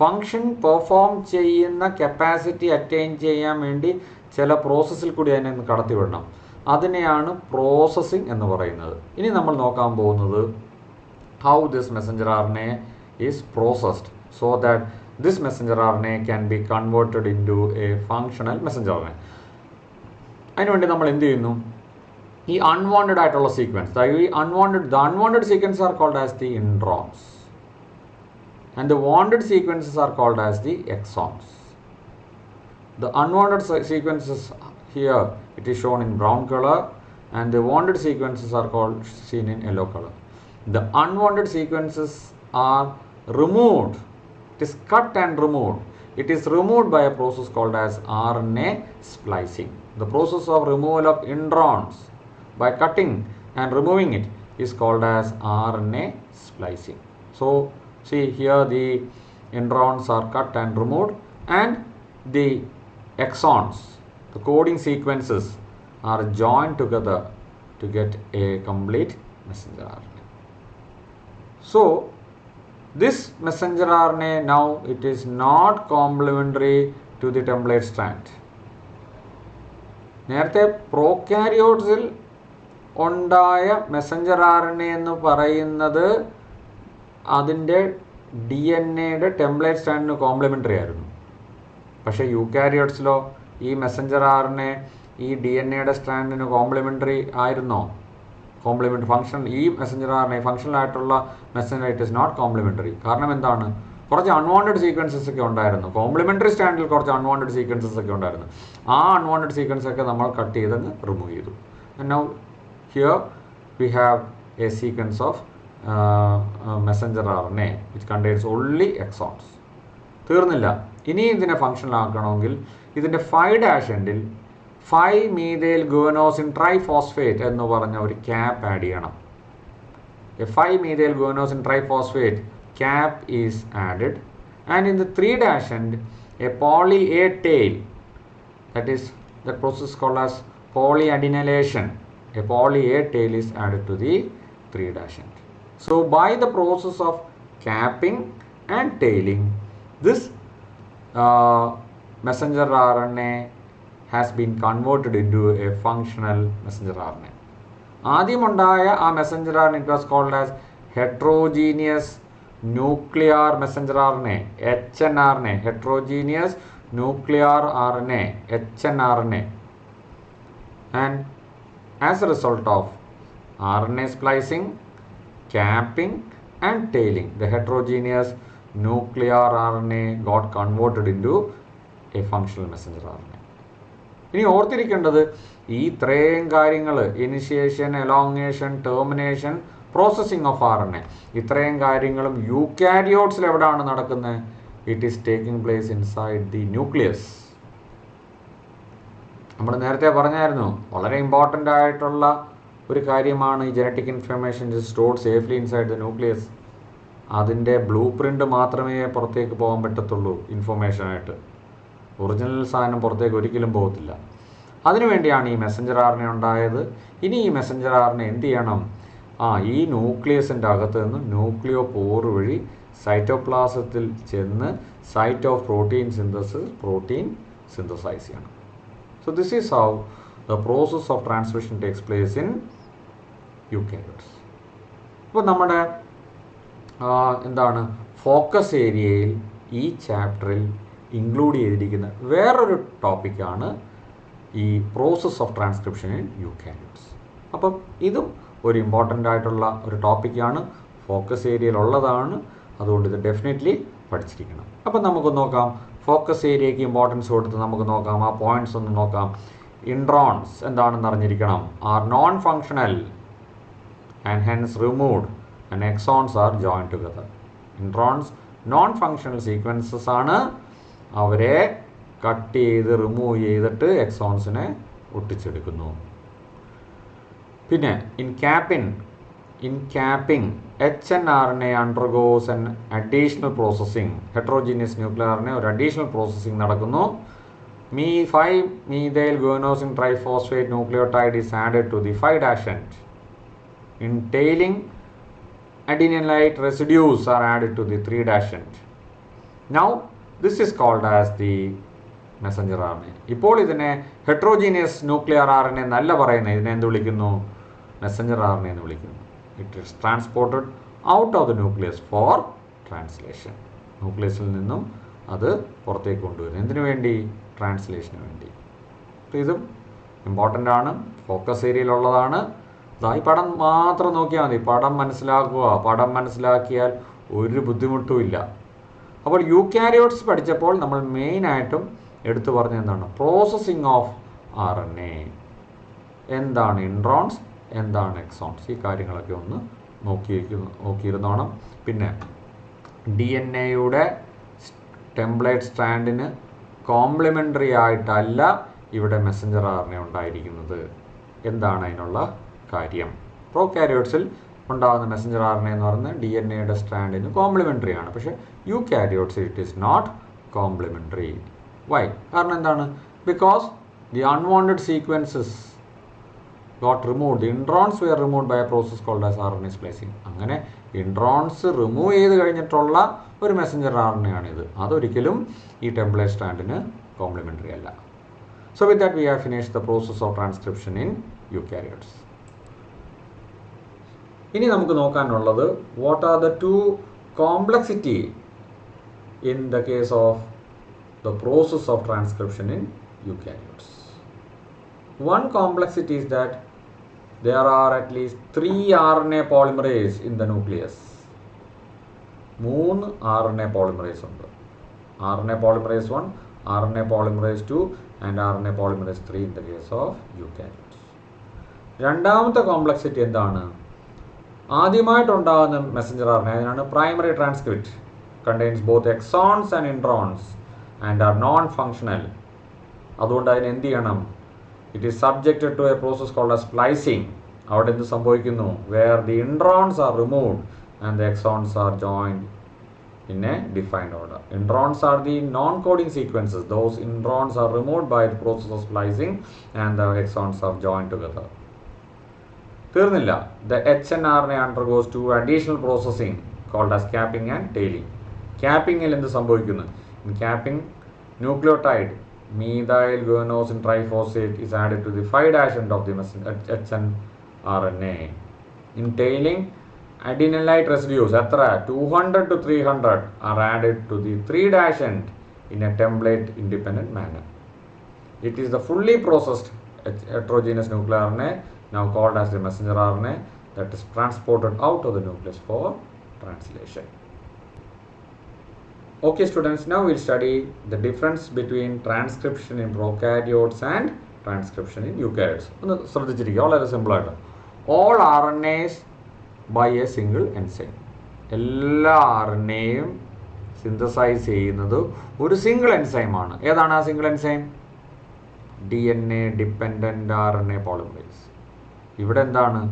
Function perform ചെയ്യുന്ന capacity attain ചെയ്യാൻ വേണ്ടി ചില പ്രോസസ്സിൽ കൂടി അതിനെ കടത്തിവിടണം. അതിനെയാണ് പ്രോസസ്സിംഗ് എന്ന് പറയുന്നത്. ഇനി നമ്മൾ നോക്കാൻ പോകുന്നത് how this messenger RNA is processed so that this messenger RNA can be converted into a functional messenger RNA. അതിനുവേണ്ടി നമ്മൾ എന്ത് ചെയ്യുന്നു? ഈ അൺവാണ്ടഡ് ആയിട്ടുള്ള sequence, the unwanted sequence are called as the introns and the wanted sequences are called as the exons. The unwanted sequences here it is shown in brown color and the wanted sequences are seen in yellow color. The unwanted sequences are removed. It is cut and removed. It is removed by a process called as RNA splicing. The process of removal of introns by cutting and removing it is called as RNA splicing. So see here the introns are cut and removed and the exons, the coding sequences are joined together to get a complete messenger RNA. So this messenger RNA now it is not complementary to the template strand. നേരത്തെ പ്രോകാരിയോട്സിൽ ഉണ്ടായ Messenger RNA എന്ന് പറയുന്നത് അതിൻ്റെ DNA-യുടെ template സ്റ്റാൻഡിന് complimentary ആയിരുന്നു. പക്ഷേ യൂകാരിയോട്സിലോ ഈ messenger RNA ഈ DNA-യുടെ സ്റ്റാൻഡിന് കോംപ്ലിമെൻ്ററി ആയിരുന്നോ? ഫങ്ഷൻ ഈ മെസ്സഞ്ചർ RNA ഫങ്ഷണൽ ആയിട്ടുള്ള messenger it is not complementary. കാരണം എന്താണ്? കുറച്ച് അൺവാണ്ടഡ് സീക്വൻസസ് ഒക്കെ ഉണ്ടായിരുന്നു. കോംപ്ലിമെൻ്ററി സ്റ്റാൻഡിൽ കുറച്ച് അൺവാണ്ടഡ് സീക്വൻസസ് ഒക്കെ ഉണ്ടായിരുന്നു. ആ അൺവാണ്ടഡ് സീക്വൻസ് ഒക്കെ നമ്മൾ കട്ട് ചെയ്തങ്ങ് റിമൂവ് ചെയ്തു. And now here we have a sequence of messenger RNA which contains only exons. തീർന്നില്ല. ഇനി ഇതിനെ ഫങ്ഷണൽ ആക്കണമെങ്കിൽ ഇതിൻ്റെ 5' എൻഡിൽ 5-methyl guanosine triphosphate എന്ന് പറഞ്ഞ ഒരു ക്യാപ്പ് ആഡ് ചെയ്യണം. A 5-methyl guanosine triphosphate cap is added, and in the 3' end a poly A tail, that process called as polyadenylation. A poly A tail is added to the 3' end. So by the process of capping and tailing, this messenger RNA has been converted into a functional messenger RNA. ആദ്യമുണ്ടായ ആ messenger RNA it was called as heterogeneous nuclear messenger RNA, HNRNA, heterogeneous nuclear RNA, HNRNA. And as a result of RNA splicing, capping and tailing, the heterogeneous nuclear RNA got converted into a functional messenger RNA. ഇനി ഓർത്തിരിക്കേണ്ടത് ഈ ഇത്രയും കാര്യങ്ങൾ, initiation, elongation, termination, processing of RNA, ഇത്രയും കാര്യങ്ങളും യൂക്കാരിയോട്സിൽ എവിടെയാണ് നടക്കുന്നത്? It is taking place inside the nucleus. നമ്മൾ നേരത്തെ പറഞ്ഞായിരുന്നു, വളരെ ഇമ്പോർട്ടൻ്റ് ആയിട്ടുള്ള ഒരു കാര്യമാണ് ഈ genetic information is stored safely inside the nucleus. അതിൻ്റെ ബ്ലൂ പ്രിൻ്റ് മാത്രമേ പുറത്തേക്ക് പോകാൻ പറ്റത്തുള്ളൂ ഇൻഫർമേഷനായിട്ട്. ഒറിജിനൽ സാധനം പുറത്തേക്ക് ഒരിക്കലും പോകത്തില്ല. അതിനുവേണ്ടിയാണ് ഈ മെസ്സഞ്ചർ RNA ഉണ്ടായത്. ഇനി ഈ മെസ്സഞ്ചർ RNA എന്ത് ചെയ്യണം? ഈ ന്യൂക്ലിയസിൻ്റെ അകത്ത് നിന്ന് ന്യൂക്ലിയോ പോർ വഴി സൈറ്റോപ്ലാസത്തിൽ ചെന്ന് സൈറ്റ് ഓഫ് പ്രോട്ടീൻ സിന്തസൈസ് ചെയ്യണം. So this is how the process of transmission takes place in eukaryotes. ഇപ്പോൾ നമ്മുടെ എന്താണ് ഫോക്കസ് ഏരിയയിൽ ഈ ചാപ്റ്ററിൽ ഇൻക്ലൂഡ് ചെയ്തിരിക്കുന്ന വേറൊരു ടോപ്പിക്കാണ് ഈ process of transcription in eukaryotes. അപ്പം ഇതും ഒരു ഇമ്പോർട്ടൻ്റ് ആയിട്ടുള്ള ഒരു ടോപ്പിക്കാണ്, ഫോക്കസ് ഏരിയയിലുള്ളതാണ്. അതുകൊണ്ട് ഇത് ഡെഫിനറ്റ്ലി പഠിച്ചിരിക്കണം. അപ്പം നമുക്ക് നോക്കാം, ഫോക്കസ് ഏരിയയ്ക്ക് ഇമ്പോർട്ടൻസ് കൊടുത്ത് നമുക്ക് നോക്കാം, ആ പോയിന്റ്സ് ഒന്ന് നോക്കാം. ഇൻട്രോൺസ് എന്താണെന്ന് അറിഞ്ഞിരിക്കണം. Are non functional and hence removed and exons are join together. Introns non functional sequences ആണ്. അവരെ കട്ട് ചെയ്ത് റിമൂവ് ചെയ്തിട്ട് എക്സോൺസിനെ ഒട്ടിച്ചെടുക്കുന്നു. പിന്നെ in capping HNRNA undergoes an additional processing. Heterogeneous nuclear RNA ഒരു additional processing നടക്കുന്നു. Me5-methyl guanosine triphosphate nucleotide is added to the 5' end. In tailing, adenylate residues are added to the 3' end. Now this is called as the messenger RNA. ഇപ്പോൾ ഇതിനെ heterogeneous nuclear RNA എന്നല്ല പറയുന്നത്, ഇതിനെ എന്ത് വിളിക്കുന്നു? Messenger RNA എന്ന് വിളിക്കുന്നു. It is transported out of the nucleus for translation. ന്യൂക്ലിയസിൽ നിന്നും അത് പുറത്തേക്ക് കൊണ്ടുവരും. എന്തിനു വേണ്ടി? ട്രാൻസ്ലേഷന് വേണ്ടി. അപ്പോൾ ഇതും ഇമ്പോർട്ടൻ്റ് ആണ്, ഫോക്കസ് ഏരിയയിലുള്ളതാണ്. ഈ പടം മാത്രം നോക്കിയാൽ മതി, പടം മനസ്സിലാക്കുക. പടം മനസ്സിലാക്കിയാൽ ഒരു ബുദ്ധിമുട്ടുമില്ല. അപ്പോൾ യൂക്കാരിയോട്സ് പഠിച്ചപ്പോൾ നമ്മൾ മെയിനായിട്ടും എടുത്തു പറഞ്ഞത് എന്താണ്? Processing of RNA. എന്താണ് ഇൻട്രോൺസ്, എന്താണ് എക്സോൺസ്, ഈ കാര്യങ്ങളൊക്കെ ഒന്ന് നോക്കിയിരുന്നോണം. പിന്നെ DNA-യുടെ ടെംപ്ലേറ്റ് സ്ട്രാൻഡിന് കോംപ്ലിമെൻ്ററി ആയിട്ടല്ല ഇവിടെ മെസ്സഞ്ചർ RNA ഉണ്ടായിരിക്കുന്നത്. എന്താണ് അതിനുള്ള കാര്യം? പ്രോകാരിയോട്സിൽ ഉണ്ടാകുന്ന മെസ്സഞ്ചർ RNA എന്ന് പറയുന്നത് DNA-യുടെ സ്ട്രാൻഡിന് കോംപ്ലിമെൻ്ററി ആണ്. പക്ഷേ യൂകാരിയോട്സിൽ it is not complementary. Why? കാരണം എന്താണ്? Because the unwanted sequences got removed. The introns were removed by a process called as RNA splicing. അങ്ങനെ ഇൻട്രോൺസ് റിമൂവ് ചെയ്ത് കഴിഞ്ഞിട്ടുള്ള ഒരു മെസ്സഞ്ചർ RNA ആണിത്. അതൊരിക്കലും ഈ ടെംപ്ലേറ്റ് സ്റ്റാൻഡിന് കോംപ്ലിമെൻ്ററി അല്ല. So with that we have finished the process of transcription in eukaryotes. ഇനി നമുക്ക് നോക്കാനുള്ളത് what are the two complexity in the case of the process of transcription in eukaryotes. One complexity is that there are at least 3 RNA polymerase in the nucleus. 3 RNA polymerase ഉണ്ട്. RNA polymerase 1, RNA polymerase 2 and RNA polymerase 3 in the case of eukaryotes. രണ്ടാമത്തെ complexity എന്താണ്? ആദ്യമായിട്ടുണ്ടാകുന്ന messenger RNA അതിനാണ് primary transcript, contains both exons and introns and are non functional. അതുകൊണ്ട് അതിന് എന്ത് ചെയ്യണം? It is subjected to a process called as splicing. അവിടെ എന്ത് സംഭവിക്കുന്നു? Where the introns are removed and the exons are joined in a defined order. Introns are the non-coding sequences. Those introns are removed by the process of splicing and the exons are joined together. തീർന്നില്ല. The HNRNA undergoes 2 additional processing called as capping and tailing. Cappingൽ എന്ത് സംഭവിക്കുന്നു? In capping, nucleotide methyl guanosine triphosphate is added to the 5' end of the HNRNA. In tailing, adenylate residues എത്ര 200 to 300 are added to the 3' end in a template independent manner. It is the fully processed heterogeneous nuclear RNA, now called as the messenger RNA, that is transported out of the nucleus for translation. Okay students, now we'll study the difference between transcription in prokaryotes and transcription in eukaryotes. ഒന്ന് ശ്രദ്ധിച്ചിരിക്കുക, വളരെ സിമ്പിളായിട്ട്. All R N S by a single enzyme. എല്ലാ R N എയും synthesise ചെയ്യുന്നത് ഒരു single എൻസൈമാണ്. ഏതാണ് ആ single enzyme? DNA dependent R N A polymerase. ഇവിടെ എന്താണ്?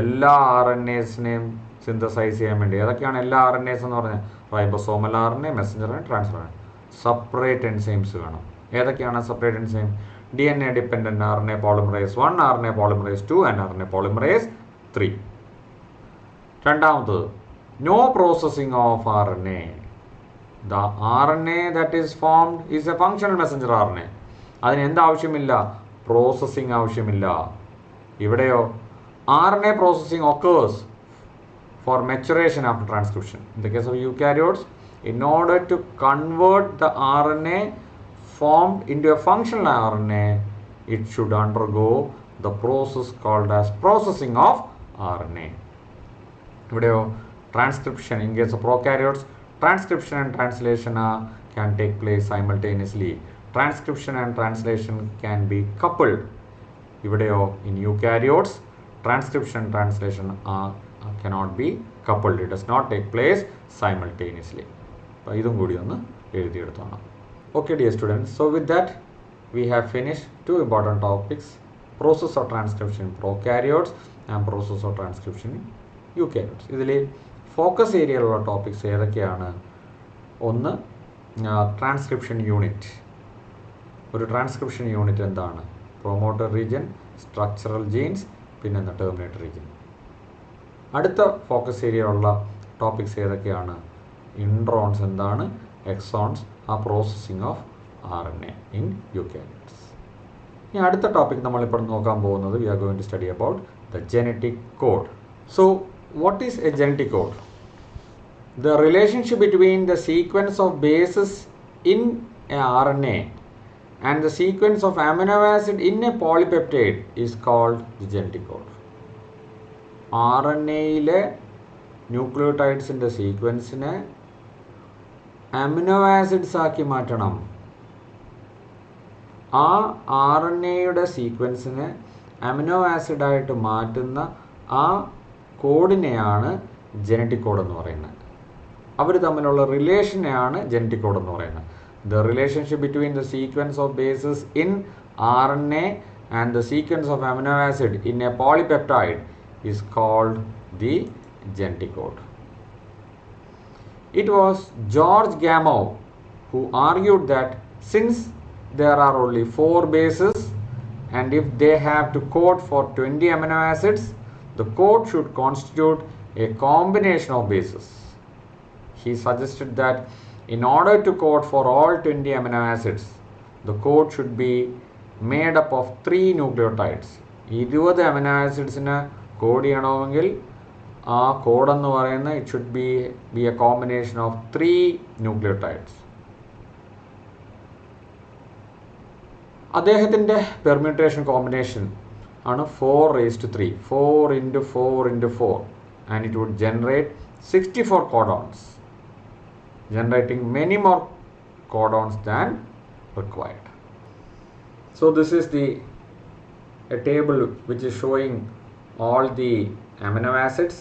എല്ലാ ആർ എൻ എസിനെയും സിന്തസൈസ് ചെയ്യാൻ വേണ്ടി ഏതൊക്കെയാണ് എല്ലാ ആർ എൻ എസ് എന്ന് പറഞ്ഞാൽ ribosomal R N A, messenger R N A, transfer R N A. Separate enzymes വേണം. ഏതൊക്കെയാണ് separate enzyme? DNA dependent R N A polymerase 1, R N A polymerase 2 and R N A polymerase 3. രണ്ടാമത്തത്, no processing of R N A. The R N A that is formed is a functional messenger R N A. അതിന് എന്താവശ്യമില്ല? Processing ആവശ്യമില്ല. ഇവിടെയോ R N A processing occurs for maturation after transcription. In the case of eukaryotes, in order to convert the RNA formed into a functional RNA, it should undergo the process called as processing of RNA. Ivideyo transcription, in case of prokaryotes, transcription and translation can take place simultaneously. Transcription and translation can be coupled. Ivideyo in eukaryotes, transcription and translation cannot be coupled. It does not take place simultaneously. അപ്പോൾ ഇതും കൂടി ഒന്ന് എഴുതിയെടുത്തോണം. Okay dear students, so with that we have finished two important topics: process of transcription in prokaryotes and process of transcription in eukaryotes. ഇതിൽ focus ഏരിയയിലുള്ള topics ഏതൊക്കെയാണ്? ഒന്ന്, transcription unit. ഒരു transcription unit എന്താണ്? പ്രൊമോട്ടർ റീജിയൻ, സ്ട്രക്ചറൽ ജീൻസ്, പിന്നെ terminator region. അടുത്ത focus area ഉള്ള topics ഏതൊക്കെയാണ്? ഇൻട്രോൺസ് എന്താണ്, എക്സോൺസ്, ആ processing of R N A in eukaryotes. ഇനി അടുത്ത ടോപ്പിക് നമ്മളിപ്പോൾ നോക്കാൻ പോകുന്നത്, we are going to study about the genetic code. So what is a genetic code? The relationship between the sequence of bases in a R N A and the sequence of amino acid in a polypeptide is called the genetic code. R N എയിലെ ന്യൂക്ലിയോടൈഡ്സിൻ്റെ സീക്വൻസിനെ amino acids ആക്കി മാറ്റണം. ആ R N എയുടെ സീക്വൻസിനെ amino ആസിഡായിട്ട് മാറ്റുന്ന ആ കോഡിനെയാണ് genetic code എന്ന് പറയുന്നത്. അവർ തമ്മിലുള്ള റിലേഷനെയാണ് ജെനറ്റിക് കോഡ് എന്ന് പറയുന്നത്. The relationship between the sequence of bases in RNA and the sequence of amino acid in a polypeptide is called the genetic code. It was George Gamow who argued that since there are only 4 bases and if they have to code for 20 amino acids, the code should constitute a combination of bases. He suggested that in order to code for all 20 amino acids, the code should be made up of 3 nucleotides. 20 amino acidsന് code ചെയ്യണമെങ്കിൽ ആ code എന്ന് പറയുന്നത് it should be A combination of 3 nucleotides. അദ്ദേഹത്തിൻ്റെ permutation combination ആണ് 4:3, 4 into 4 into 4, and it would generate 64 codons, generating many more codons than required. So this is a table which is showing all the amino acids.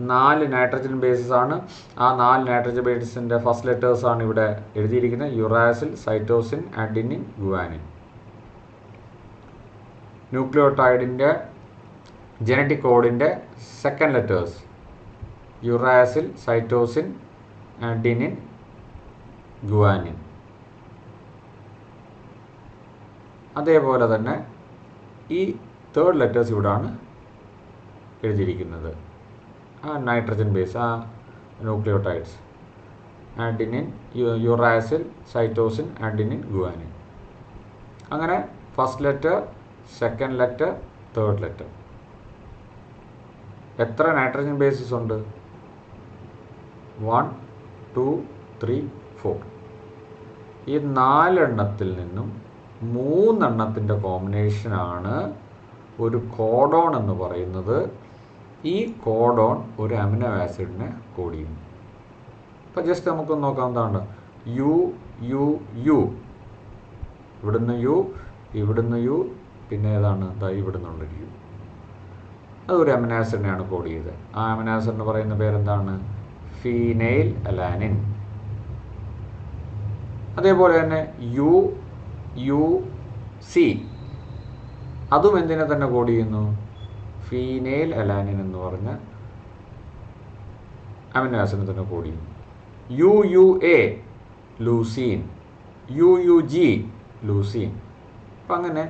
4 nitrogen bases ആണ്. ആ 4 nitrogen ബേസിൻ്റെ first letters ആണ് ഇവിടെ എഴുതിയിരിക്കുന്നത്: uracil, cytosine, adenine, guanine. ന്യൂക്ലിയോടൈഡിൻ്റെ genetic കോഡിൻ്റെ second letters: uracil, cytosine, adenine, guanine. അതേപോലെ തന്നെ ഈ തേർഡ് ലെറ്റേഴ്സ് ഇവിടാണ് എഴുതിയിരിക്കുന്നത്. ആ നൈട്രജൻ ബേസ്, ആ nucleotides: adenine, uracil, cytosine, adenine, guanine. അങ്ങനെ first letter, second letter, third letter. എത്ര നൈട്രജൻ ബേസസ് ഉണ്ട്? 1, 2, 3, 4. ഈ 4 എണ്ണത്തിൽ നിന്നും 3 എണ്ണത്തിൻ്റെ കോമ്പിനേഷനാണ് ഒരു കോഡോൺ എന്ന് പറയുന്നത്. ഈ കോഡോൺ ഒരു അമിനോ ആസിഡിനെ കോഡ് ചെയ്യുന്നു. അപ്പോൾ ജസ്റ്റ് നമുക്കൊന്ന് നോക്കാം. എന്താണ് യു യു യു, ഇവിടുന്ന് യു, ഇവിടുന്ന് യു, പിന്നെ ഏതാണ് ഇവിടുന്നുള്ളൊരു യു. അതൊരു അമിനോ ആസിഡിനെയാണ് കോഡ് ചെയ്തത്. ആ അമിനോ ആസിഡിന് പറയുന്ന പേരെന്താണ്? Phenyl alanine. അതേപോലെ തന്നെ യു യു സി, അതും എന്തിനെ തന്നെ കോഡ് ചെയ്യുന്നു? ഫീനൈൽ അലാനിൻ എന്ന് പറഞ്ഞ അമിനോ ആസിഡിനെ തന്നെ കോഡ് ചെയ്യുന്നു. U U A leucine, U U G leucine. അപ്പം അങ്ങനെ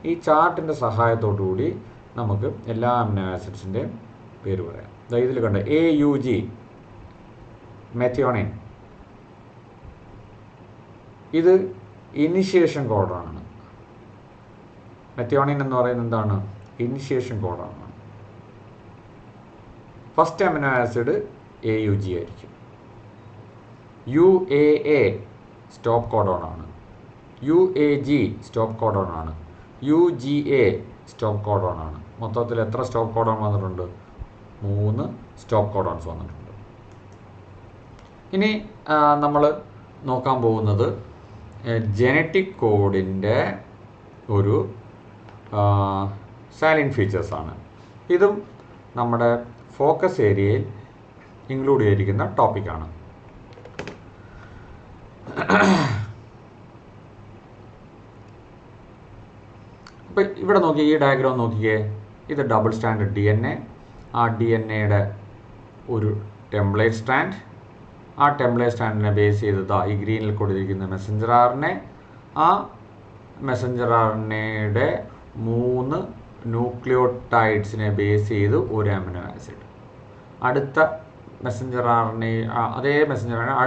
ഈ ചാർട്ടിൻ്റെ സഹായത്തോടു കൂടി നമുക്ക് എല്ലാ അമിനോ ആസിഡ്സിൻ്റെയും പേര് പറയാം. ഇതിൽ കണ്ട എ യു ജി മെത്തിയോണിൻ, ഇത് ഇനിഷ്യേഷൻ കോഡാണ്. മെത്തിയോണിൻ എന്ന് പറയുന്നത് എന്താണ്? ഇനിഷ്യേഷൻ കോഡാണ്. First amino acid A U G ആയിരിക്കും. U A A stop codon ആണ്. U A G stop codon ആണ്. U G A stop codon ആണ്. മൊത്തത്തിൽ എത്ര സ്റ്റോപ്പ് കോഡോൺ വന്നിട്ടുണ്ട്? 3 സ്റ്റോപ്പ് കോഡോൺസ് വന്നിട്ടുണ്ട്. ഇനി നമ്മൾ നോക്കാൻ പോകുന്നത് ജനറ്റിക് കോഡിൻ്റെ ഒരു സാലിൻ ഫീച്ചേഴ്സാണ്. ഇതും നമ്മുടെ ഫോക്കസ് ഏരിയയിൽ ഇൻക്ലൂഡ് ചെയ്തിരിക്കുന്ന ടോപ്പിക്കാണ്. അപ്പോൾ ഇവിടെ നോക്കി, ഈ ഡയഗ്രാം നോക്കിയേ. ഇത് double standard D N A. ആ ഡി എൻ എയുടെ ഒരു ടെംപ്ലേറ്റ് സ്റ്റാൻഡ്. ആ ടെംപ്ലേറ്റ് സ്റ്റാൻഡിനെ ബേസ് ചെയ്ത് ഈ ഗ്രീനിൽ കൊടുത്തിരിക്കുന്ന മെസ്സഞ്ചർ ആർഎൻഎ. ആ മെസ്സഞ്ചർ ആർഎൻഎയുടെ 3 ന്യൂക്ലിയോടൈഡ്സിനെ ബേസ് ചെയ്ത് ഒരു അമിനോ ആസിഡ്. അടുത്ത മെസ്സഞ്ചർ ആർഎൻഎ, അതേ മെസ്സഞ്ചർ ആർഎൻഎ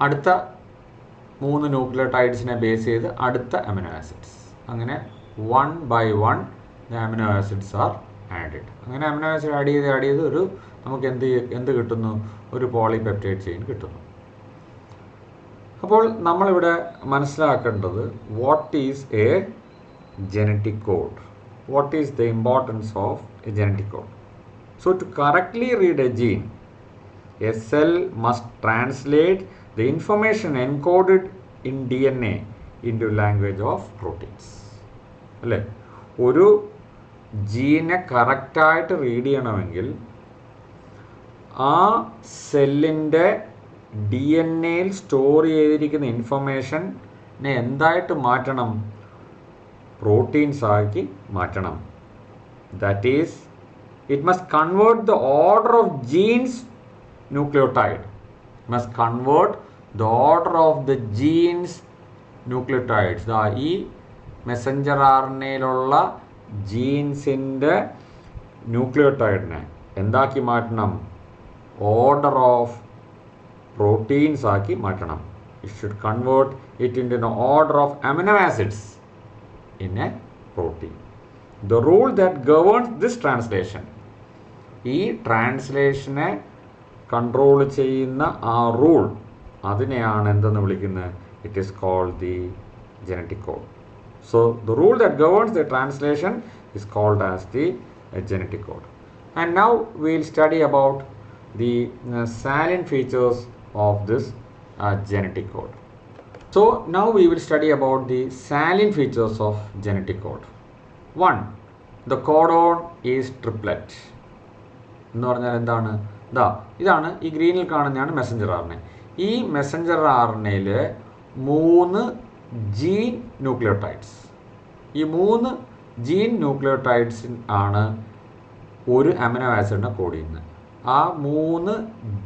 അടുത്ത 3 ന്യൂക്ലിയോടൈഡ്സിനെ ബേസ് ചെയ്ത് അടുത്ത അമിനോ ആസിഡ്സ്. അങ്ങനെ 1 by 1 amino acids R added. അങ്ങനെ അമിനോ ആസിഡ് ആഡ് ചെയ്ത് ഒരു നമുക്ക് എന്ത് കിട്ടുന്നു? ഒരു പോളിപെപ്റ്റൈഡ് ചെയിൻ കിട്ടുന്നു. അപ്പോൾ നമ്മളിവിടെ മനസ്സിലാക്കേണ്ടത് what is A genetic code, what is the importance of A genetic code. So to correctly read a gene, a cell must translate the information encoded in DNA into language of proteins. അല്ലേ? ഒരു ജീനെ കറക്റ്റായിട്ട് read ചെയ്യണമെങ്കിൽ ആ സെല്ലിൻ്റെ D N എയിൽ store ചെയ്തിരിക്കുന്ന ഇൻഫർമേഷനെ എന്തായിട്ട് മാറ്റണം? പ്രോട്ടീൻസ് ആക്കി മാറ്റണം. That is, it must convert the order of genes nucleotide. Must convert the order of the genes nucleotides. ഈ മെസ്സഞ്ചർ ആർഎൻഎയിലുള്ള ജീൻസിൻ്റെ ന്യൂക്ലിയോടൈഡിനെ എന്താക്കി മാറ്റണം? ഓർഡർ ഓഫ് പ്രോട്ടീൻസ് ആക്കി മാറ്റണം. It should convert it into an order of amino acids in a protein. The rule that governs this translation, ഈ ട്രാൻസ്ലേഷനെ control ചെയ്യുന്ന ആ rule, അതിനെയാണ് എന്തെന്ന് വിളിക്കുന്നത്? It is called the genetic code. So the rule that governs the translation is called as the genetic code. And now we will study about the salient features of this genetic code. So now we will study about the salient features of genetic code. 1. The codon is triplet. എന്ന് പറഞ്ഞാൽ എന്താണ്? ഇതാണ് ഈ ഗ്രീനിൽ കാണുന്നതാണ് Messenger R N A. ഈ Messenger R N എയിൽ 3 gene nucleotides. ഈ 3 gene nucleotides ആണ് ഒരു അമിനോ ആസിഡിനെ കോഡ് ചെയ്യുന്നത്. ആ 3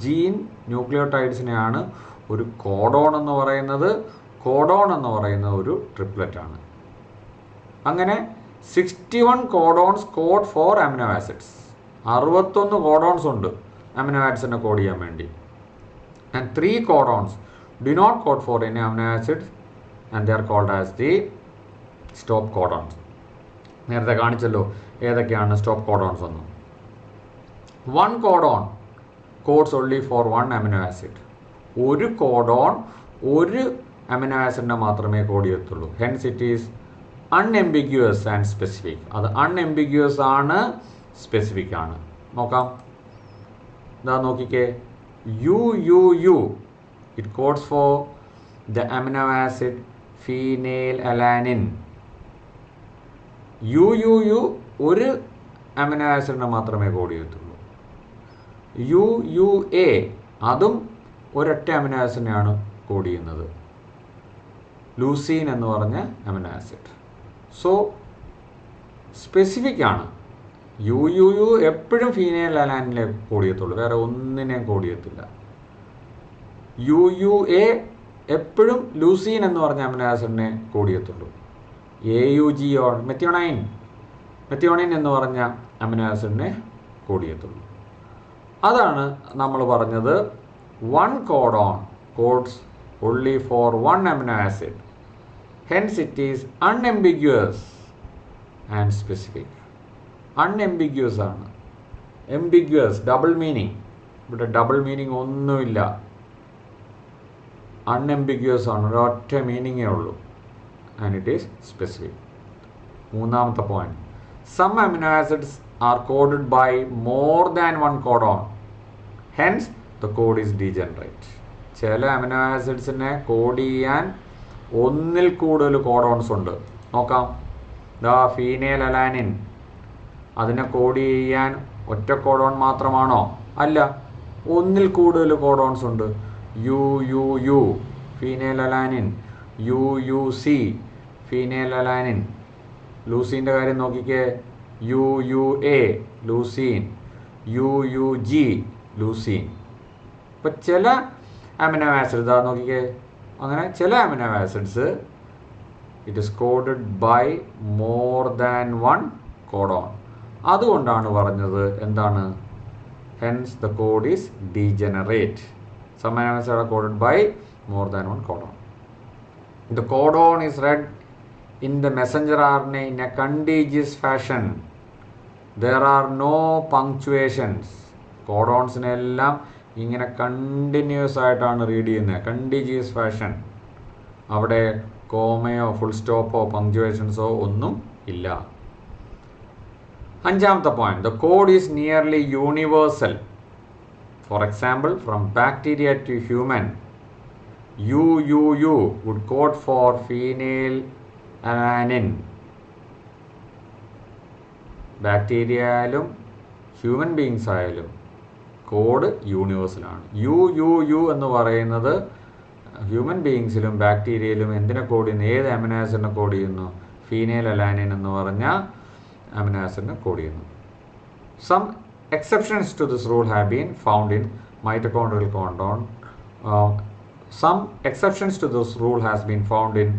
ജീൻ ന്യൂക്ലിയോടൈഡ്സിനെയാണ് ഒരു കോഡോൺ എന്ന് പറയുന്നത്. കോഡോൺ എന്ന് പറയുന്നത് ഒരു ട്രിപ്ലറ്റ് ആണ്. അങ്ങനെ 61 codons code for amino acids. 61 codons ഉണ്ട് അമിനോ ആസിഡിനെ കോഡ് ചെയ്യാൻ വേണ്ടി. And 3 codons do not code for any amino acid and they are called as the stop codons. നേരത്തെ കാണിച്ചല്ലോ ഏതൊക്കെയാണ് സ്റ്റോപ്പ് കോഡോൺസ് എന്ന്. 1 codon codes only for 1 amino acid. ഒരു codon ഒരു അമിനോ ആസിഡിനെ മാത്രമേ കോഡ് ചെയ്യത്തുള്ളൂ. Hence it is unambiguous and specific. അത് അൺഎംബിഗ്യുവസ് ആണ്, സ്പെസിഫിക് ആണ്. നോക്കാം, ഇതാ നോക്കിക്കേ, UUU it codes for the amino acid phenylalanine. UUU ഒരു അമിനോ ആസിഡിനെ മാത്രമേ കോഡ് ചെയ്യത്തുള്ളൂ. UUA അതും ഒരൊറ്റ അമിനോ ആസിഡിനെയാണ് കോഡ് ചെയ്യുന്നത്, ലൂസീൻ എന്ന് പറഞ്ഞ അമിനോ ആസിഡ്. സോ സ്പെസിഫിക് ആണ്. UUU എപ്പോഴും ഫീനൈൽ അലാനിനെ കോഡ് ചെയ്യത്തുള്ളൂ, വേറെ ഒന്നിനെയും കോഡ് ചെയ്യത്തില്ല. UUA എപ്പോഴും ലൂസീൻ എന്ന് പറഞ്ഞ അമിനോ ആസിഡിനെ കോഡ് ചെയ്യത്തുള്ളൂ. AUG മെത്തിയോണൈൻ എന്ന് പറഞ്ഞ അമിനോ ആസിഡിനെ കോഡ് ചെയ്യത്തുള്ളൂ. അതാണ് നമ്മൾ പറഞ്ഞത്, one codon codes only for one amino acid. Hence it is unambiguous and specific. Unambiguous ആണ്. ambiguous double meaning, ഇവിടെ ഡബിൾ മീനിങ് ഒന്നുമില്ല. unambiguous ആണ്, ഒരൊറ്റ മീനിങ്ങേ ഉള്ളൂ. and it is specific. മൂന്നാമത്തെ point, some amino acids are coded by more than one codon. Hence the code is degenerate. ചില amino ആസിഡ്സിനെ code ചെയ്യാൻ ഒന്നിൽ കൂടുതൽ കോഡോൺസ് ഉണ്ട്. നോക്കാം, ദാ ഫീനൈൽ അലാനിൻ, അതിനെ കോഡ് ചെയ്യാൻ ഒറ്റ കോഡോൺ മാത്രമാണോ? അല്ല, ഒന്നിൽ കൂടുതൽ കോഡോൺസ് ഉണ്ട്. UUU phenyl alanine, UUC phenyl alanine. ലൂസീൻ്റെ കാര്യം നോക്കിക്കേ, UUA ലൂസീൻ, UUG ലൂസീൻ. ഇപ്പം ചില അമിനോ ആസിഡ് ഇതാ നോക്കിക്കേ, അങ്ങനെ ചില amino acids it is coded by more than one codon. അതുകൊണ്ടാണ് പറഞ്ഞത് എന്താണ്, hence the code is degenerate. Some amino acids are coded by more than one codon. The codon is read in the messenger RNA in a contiguous fashion. There are no punctuations. കോഡോൺസിനെല്ലാം ഇങ്ങനെ continuous ആയിട്ടാണ് read ചെയ്യുന്നത്, continuous fashion. അവിടെ കോമയോ full സ്റ്റോപ്പോ പങ്ക്ച്വേഷൻസോ ഒന്നും ഇല്ല. അഞ്ചാമത്തെ point, the code is nearly universal. For example, from bacteria to human, UUU would code for phenylalanine. Bacteria ആയാലും human beings ആയാലും code യൂണിവേഴ്സലാണ്. UUU എന്ന് പറയുന്നത് ഹ്യൂമൻ ബീങ്സിലും ബാക്ടീരിയയിലും എന്തിനെ കോഡ് ചെയ്യുന്നു, ഏത് അമിനോ ആസിഡിനെ കോഡ് ചെയ്യുന്നു? ഫീനൈൽ അലാനിൻ എന്ന് പറഞ്ഞ അമിനോ ആസിഡിനെ കോഡ് ചെയ്യുന്നു. Some exceptions to this rule have been found in mitochondrial codon. Some exceptions to this rule has been found in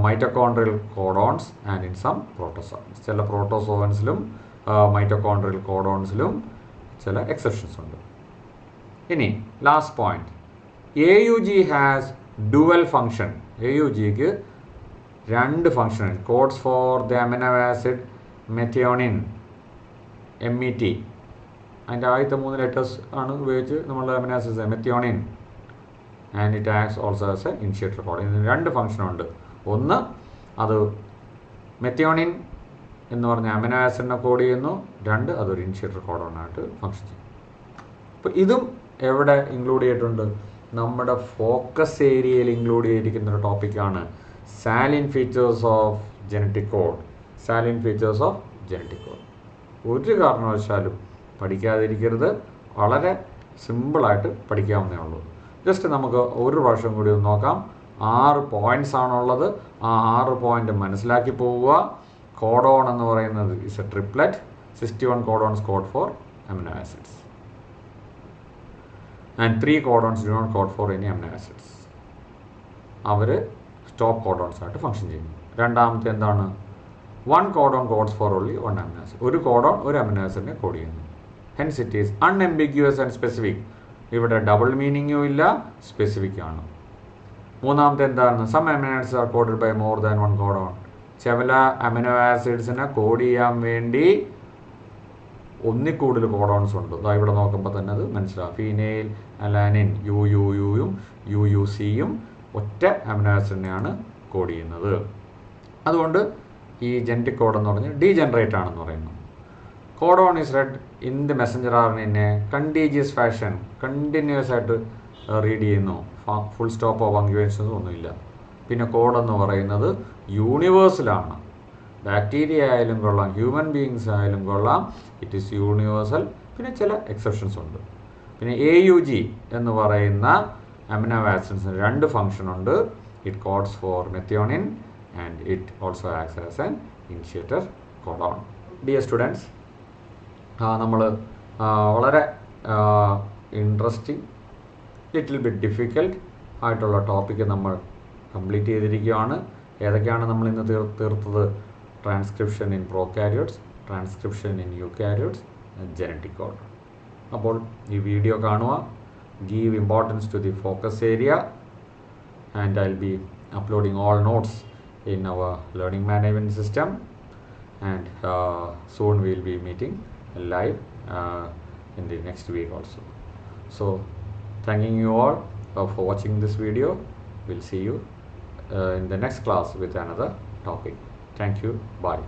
mitochondrial codons and in some protozoans. ചില പ്രോട്ടോസോവൻസിലും mitochondrial കോഡോൺസിലും ചില exceptions ഉണ്ട്. ഇനി last point, AUG has dual function. AUGക്ക് രണ്ട് function, codes for the amino acid methionine, MET. അതിൻ്റെ ആദ്യത്തെ 3 ലെറ്റേഴ്സ് ആണ് ഉപയോഗിച്ച് നമ്മൾ amino acid methionine, and it acts also as A initiator code. ഇതിന് രണ്ട് ഫങ്ഷനുണ്ട്. ഒന്ന്, അത് മെത്തിയോണിൻ എന്ന് പറഞ്ഞ അമിനോ ആസിഡിനെ കോഡ് ചെയ്യുന്നു. രണ്ട്, അതൊരു ഇനിഷ്യേറ്റർ കോഡോണായിട്ട് ഫങ്ഷൻ ചെയ്യും. അപ്പോൾ ഇതും എവിടെ ഇൻക്ലൂഡ് ചെയ്തിട്ടുണ്ട്? നമ്മുടെ ഫോക്കസ് ഏരിയയിൽ ഇൻക്ലൂഡ് ചെയ്തിരിക്കുന്ന ഒരു ടോപ്പിക്കാണ് സാലിൻ features of genetic code. സാലിൻ features of genetic code ഒരു കാരണവശാലും പഠിക്കാതിരിക്കരുത്. വളരെ സിമ്പിളായിട്ട് പഠിക്കാവുന്നേ ഉള്ളൂ. ജസ്റ്റ് നമുക്ക് ഒരു പ്രാവശ്യം കൂടി ഒന്ന് നോക്കാം. 6 പോയിന്റ്സ് ആണുള്ളത്. ആ 6 പോയിന്റ് മനസ്സിലാക്കി പോവുക. കോഡോൺ എന്ന് പറയുന്നത് is a triplet. 61 codons code for amino acids and 3 codons do not code for any amino acids. അവർ സ്റ്റോപ്പ് കോഡോൺസ് ആയിട്ട് ഫങ്ഷൻ ചെയ്യുന്നു. രണ്ടാമത്തെ എന്താണ്? 1 codon codes for only 1 amino acid. ഒരു കോഡോൺ ഒരു അമിനോ ആസിഡിനെ കോഡ് ചെയ്യുന്നു. Hence it is unambiguous and specific. ഇവിടെ ഡബിൾ മീനിങ്ങും ഇല്ല, സ്പെസിഫിക് ആണ്. മൂന്നാമത്തെ എന്താണ്? Some amino acids are coded by more than 1 codon. ചില അമിനോ ആസിഡ്സിനെ കോഡ് ചെയ്യാൻ വേണ്ടി ഒന്നിൽ കൂടുതൽ കോഡോൺസ് ഉണ്ട്. അതാ ഇവിടെ നോക്കുമ്പോൾ തന്നെ അത് മനസ്സിലാവും. ഫീനൈൽ അലാനിൻ UUUയും UUCയും ഒറ്റ അമിനോ ആസിഡിനെയാണ് കോഡ് ചെയ്യുന്നത്. അതുകൊണ്ട് ഈ ജനറ്റിക് കോഡ് എന്ന് പറഞ്ഞാൽ ഡീജനറേറ്റ് ആണെന്ന് പറയുന്നു. Codon is read in the messenger RNA in a contagious fashion. Continuous ആയിട്ട് റീഡ് ചെയ്യുന്നു. ഫുൾ സ്റ്റോപ്പോ പങ്ക്ച്വേഷൻസോ ഒന്നുമില്ല. പിന്നെ കോഡെന്ന് പറയുന്നത് യൂണിവേഴ്സലാണ്. ബാക്ടീരിയ ആയാലും കൊള്ളാം, ഹ്യൂമൻ ബീയിങ്സ് ആയാലും കൊള്ളാം, ഇറ്റ് ഈസ് യൂണിവേഴ്സൽ. പിന്നെ ചില എക്സെപ്ഷൻസ് ഉണ്ട്. പിന്നെ AUG എന്ന് പറയുന്ന അമിനോ ആസിഡ്സിന് 2 ഫംഗ്ഷൻ ഉണ്ട്. It codes for methionine and it also acts as an initiator codon. Dear students, നമ്മൾ വളരെ ഇൻട്രസ്റ്റിംഗ്, ലിറ്റിൽ ബിറ്റ് ഡിഫിക്കൽട്ട് ആയിട്ടുള്ള ടോപ്പിക്ക് നമ്മൾ കംപ്ലീറ്റ് ചെയ്തിരിക്കുകയാണ്. ഏതൊക്കെയാണ് നമ്മൾ ഇന്ന് തീർത്തത്? Transcription in prokaryotes, transcription in eukaryotes, genetic order. അപ്പോൾ ഈ വീഡിയോ കാണുക, give importance to the focus area, and I will be uploading all notes in our learning management system, and soon we will be meeting live in the next week also. So thanking you all for watching this video. We'll see you in the next class with another topic. Thank you. Bye.